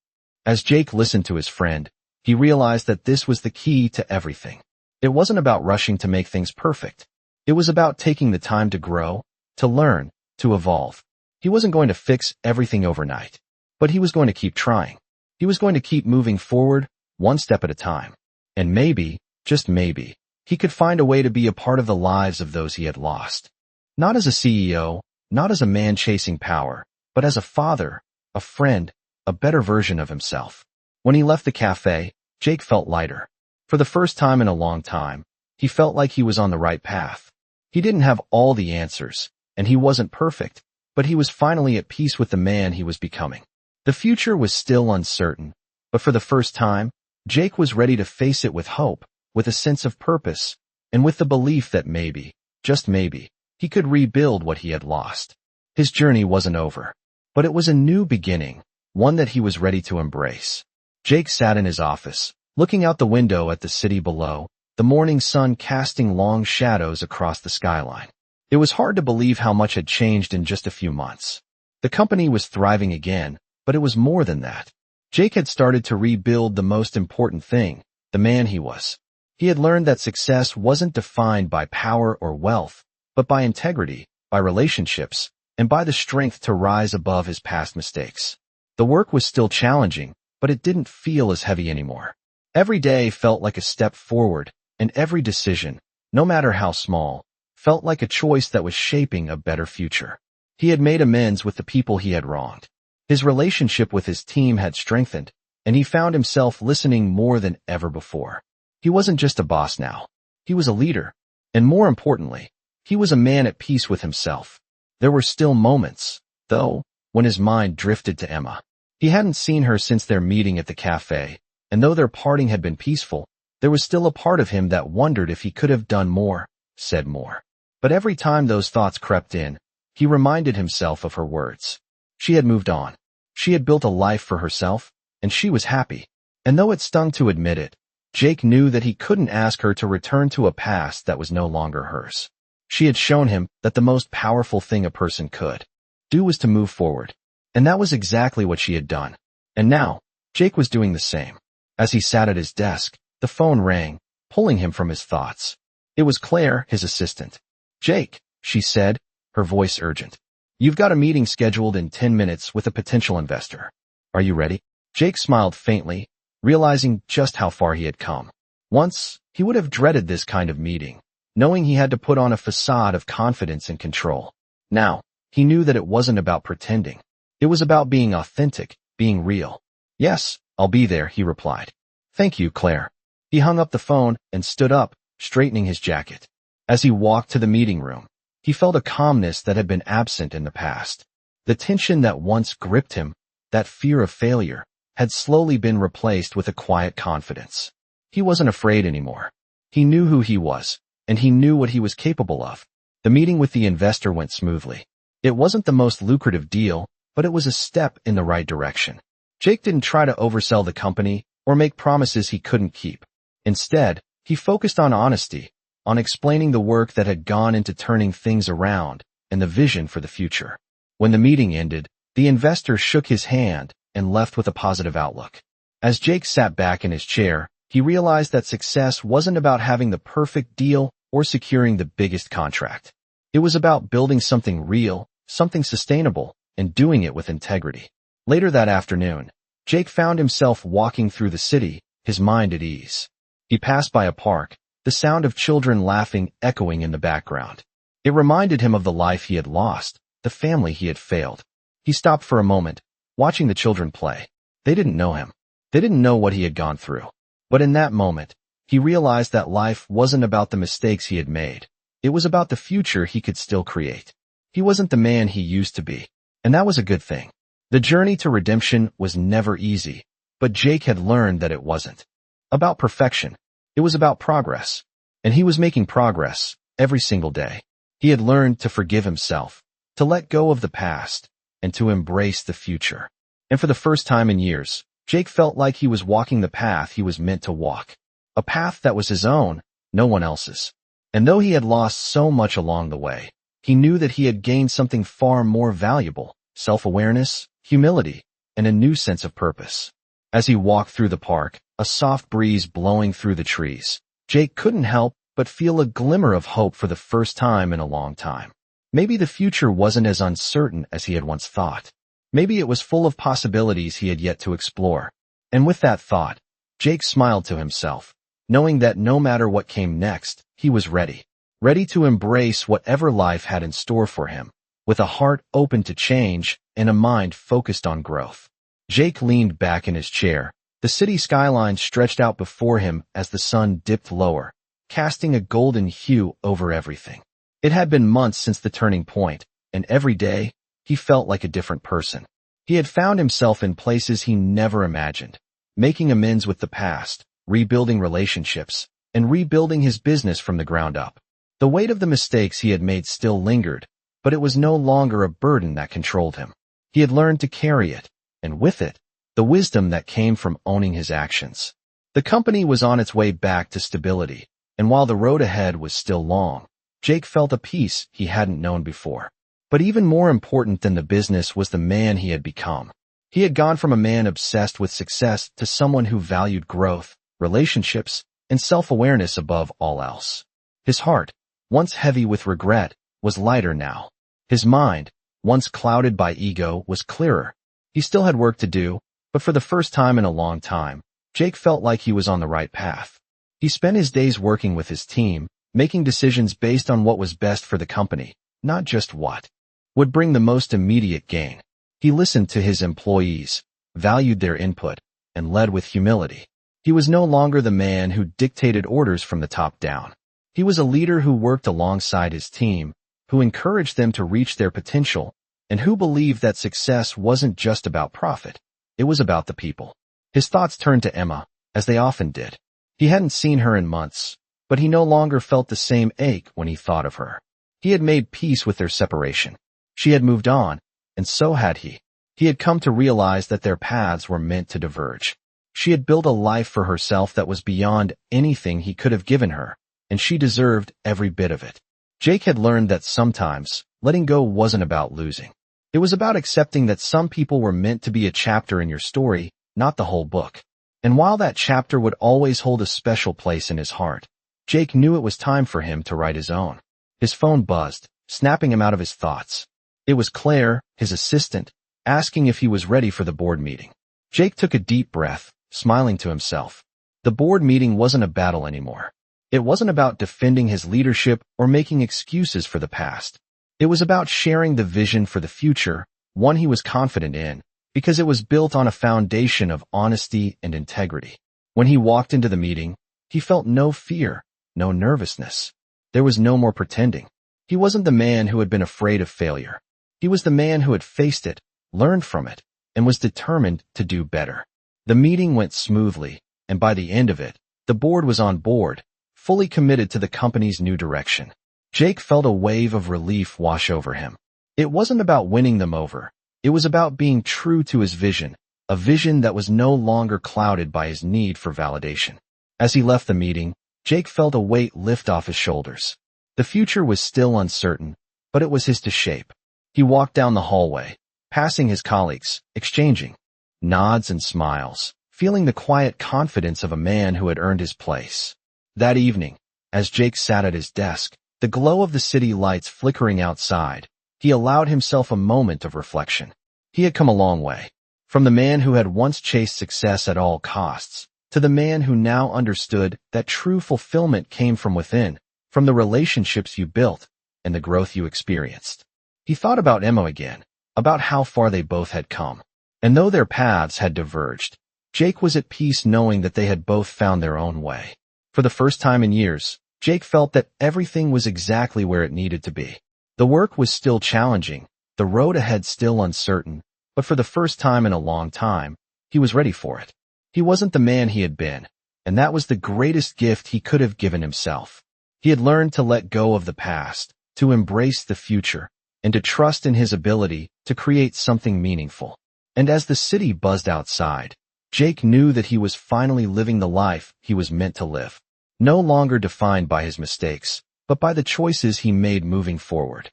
As Jake listened to his friend, he realized that this was the key to everything. It wasn't about rushing to make things perfect. It was about taking the time to grow, to learn, to evolve. He wasn't going to fix everything overnight, but he was going to keep trying. He was going to keep moving forward, one step at a time. And maybe, just maybe, he could find a way to be a part of the lives of those he had lost. Not as a CEO, not as a man chasing power, but as a father, a friend, a better version of himself. When he left the cafe, Jake felt lighter. For the first time in a long time, he felt like he was on the right path. He didn't have all the answers, and he wasn't perfect, but he was finally at peace with the man he was becoming. The future was still uncertain, but for the first time, Jake was ready to face it with hope, with a sense of purpose, and with the belief that maybe, just maybe, he could rebuild what he had lost. His journey wasn't over, but it was a new beginning, one that he was ready to embrace. Jake sat in his office, looking out the window at the city below, the morning sun casting long shadows across the skyline. It was hard to believe how much had changed in just a few months. The company was thriving again, but it was more than that. Jake had started to rebuild the most important thing, the man he was. He had learned that success wasn't defined by power or wealth, but by integrity, by relationships, and by the strength to rise above his past mistakes. The work was still challenging, but it didn't feel as heavy anymore. Every day felt like a step forward, and every decision, no matter how small, felt like a choice that was shaping a better future. He had made amends with the people he had wronged. His relationship with his team had strengthened, and he found himself listening more than ever before. He wasn't just a boss now. He was a leader. And more importantly, he was a man at peace with himself. There were still moments, though, when his mind drifted to Emma. He hadn't seen her since their meeting at the cafe, and though their parting had been peaceful, there was still a part of him that wondered if he could have done more, said more. But every time those thoughts crept in, he reminded himself of her words. She had moved on. She had built a life for herself, and she was happy. And though it stung to admit it, Jake knew that he couldn't ask her to return to a past that was no longer hers. She had shown him that the most powerful thing a person could do was to move forward. And that was exactly what she had done. And now, Jake was doing the same. As he sat at his desk, the phone rang, pulling him from his thoughts. It was Claire, his assistant. Jake, she said, her voice urgent. You've got a meeting scheduled in 10 minutes with a potential investor. Are you ready? Jake smiled faintly, realizing just how far he had come. Once, he would have dreaded this kind of meeting, knowing he had to put on a facade of confidence and control. Now, he knew that it wasn't about pretending. It was about being authentic, being real. Yes, I'll be there, he replied. Thank you, Claire. He hung up the phone and stood up, straightening his jacket. As he walked to the meeting room, he felt a calmness that had been absent in the past. The tension that once gripped him, that fear of failure, had slowly been replaced with a quiet confidence. He wasn't afraid anymore. He knew who he was, and he knew what he was capable of. The meeting with the investor went smoothly. It wasn't the most lucrative deal, but it was a step in the right direction. Jake didn't try to oversell the company or make promises he couldn't keep. Instead, he focused on honesty, on explaining the work that had gone into turning things around and the vision for the future. When the meeting ended, the investor shook his hand and left with a positive outlook. As Jake sat back in his chair, he realized that success wasn't about having the perfect deal or securing the biggest contract. It was about building something real, something sustainable, and doing it with integrity. Later that afternoon, Jake found himself walking through the city, his mind at ease. He passed by a park, the sound of children laughing echoing in the background. It reminded him of the life he had lost, the family he had failed. He stopped for a moment, watching the children play. They didn't know him. They didn't know what he had gone through. But in that moment, he realized that life wasn't about the mistakes he had made. It was about the future he could still create. He wasn't the man he used to be, and that was a good thing. The journey to redemption was never easy, but Jake had learned that it wasn't about perfection. It was about progress, and he was making progress every single day. He had learned to forgive himself, to let go of the past, and to embrace the future. And for the first time in years, Jake felt like he was walking the path he was meant to walk. A path that was his own, no one else's. And though he had lost so much along the way, he knew that he had gained something far more valuable: self-awareness, humility, and a new sense of purpose. As he walked through the park, a soft breeze blowing through the trees, Jake couldn't help but feel a glimmer of hope for the first time in a long time. Maybe the future wasn't as uncertain as he had once thought. Maybe it was full of possibilities he had yet to explore. And with that thought, Jake smiled to himself, knowing that no matter what came next, he was ready. Ready to embrace whatever life had in store for him, with a heart open to change and a mind focused on growth. Jake leaned back in his chair. The city skyline stretched out before him as the sun dipped lower, casting a golden hue over everything. It had been months since the turning point, and every day, he felt like a different person. He had found himself in places he never imagined, making amends with the past, rebuilding relationships, and rebuilding his business from the ground up. The weight of the mistakes he had made still lingered, but it was no longer a burden that controlled him. He had learned to carry it, and with it, the wisdom that came from owning his actions. The company was on its way back to stability, and while the road ahead was still long, Jake felt a peace he hadn't known before. But even more important than the business was the man he had become. He had gone from a man obsessed with success to someone who valued growth, relationships, and self-awareness above all else. His heart, once heavy with regret, was lighter now. His mind, once clouded by ego, was clearer. He still had work to do, but for the first time in a long time, Jake felt like he was on the right path. He spent his days working with his team, making decisions based on what was best for the company, not just what would bring the most immediate gain. He listened to his employees, valued their input, and led with humility. He was no longer the man who dictated orders from the top down. He was a leader who worked alongside his team, who encouraged them to reach their potential, and who believed that success wasn't just about profit. It was about the people. His thoughts turned to Emma, as they often did. He hadn't seen her in months, but he no longer felt the same ache when he thought of her. He had made peace with their separation. She had moved on, and so had he. He had come to realize that their paths were meant to diverge. She had built a life for herself that was beyond anything he could have given her, and she deserved every bit of it. Jake had learned that sometimes, letting go wasn't about losing. It was about accepting that some people were meant to be a chapter in your story, not the whole book. And while that chapter would always hold a special place in his heart, Jake knew it was time for him to write his own. His phone buzzed, snapping him out of his thoughts. It was Claire, his assistant, asking if he was ready for the board meeting. Jake took a deep breath, smiling to himself. The board meeting wasn't a battle anymore. It wasn't about defending his leadership or making excuses for the past. It was about sharing the vision for the future, one he was confident in, because it was built on a foundation of honesty and integrity. When he walked into the meeting, he felt no fear, no nervousness. There was no more pretending. He wasn't the man who had been afraid of failure. He was the man who had faced it, learned from it, and was determined to do better. The meeting went smoothly, and by the end of it, the board was on board, fully committed to the company's new direction. Jake felt a wave of relief wash over him. It wasn't about winning them over. It was about being true to his vision, a vision that was no longer clouded by his need for validation. As he left the meeting, Jake felt a weight lift off his shoulders. The future was still uncertain, but it was his to shape. He walked down the hallway, passing his colleagues, exchanging nods and smiles, feeling the quiet confidence of a man who had earned his place. That evening, as Jake sat at his desk, the glow of the city lights flickering outside, he allowed himself a moment of reflection. He had come a long way. From the man who had once chased success at all costs, to the man who now understood that true fulfillment came from within, from the relationships you built and the growth you experienced. He thought about Emma again, about how far they both had come. And though their paths had diverged, Jake was at peace knowing that they had both found their own way. For the first time in years, Jake felt that everything was exactly where it needed to be. The work was still challenging, the road ahead still uncertain, but for the first time in a long time, he was ready for it. He wasn't the man he had been, and that was the greatest gift he could have given himself. He had learned to let go of the past, to embrace the future, and to trust in his ability to create something meaningful. And as the city buzzed outside, Jake knew that he was finally living the life he was meant to live, no longer defined by his mistakes, but by the choices he made moving forward.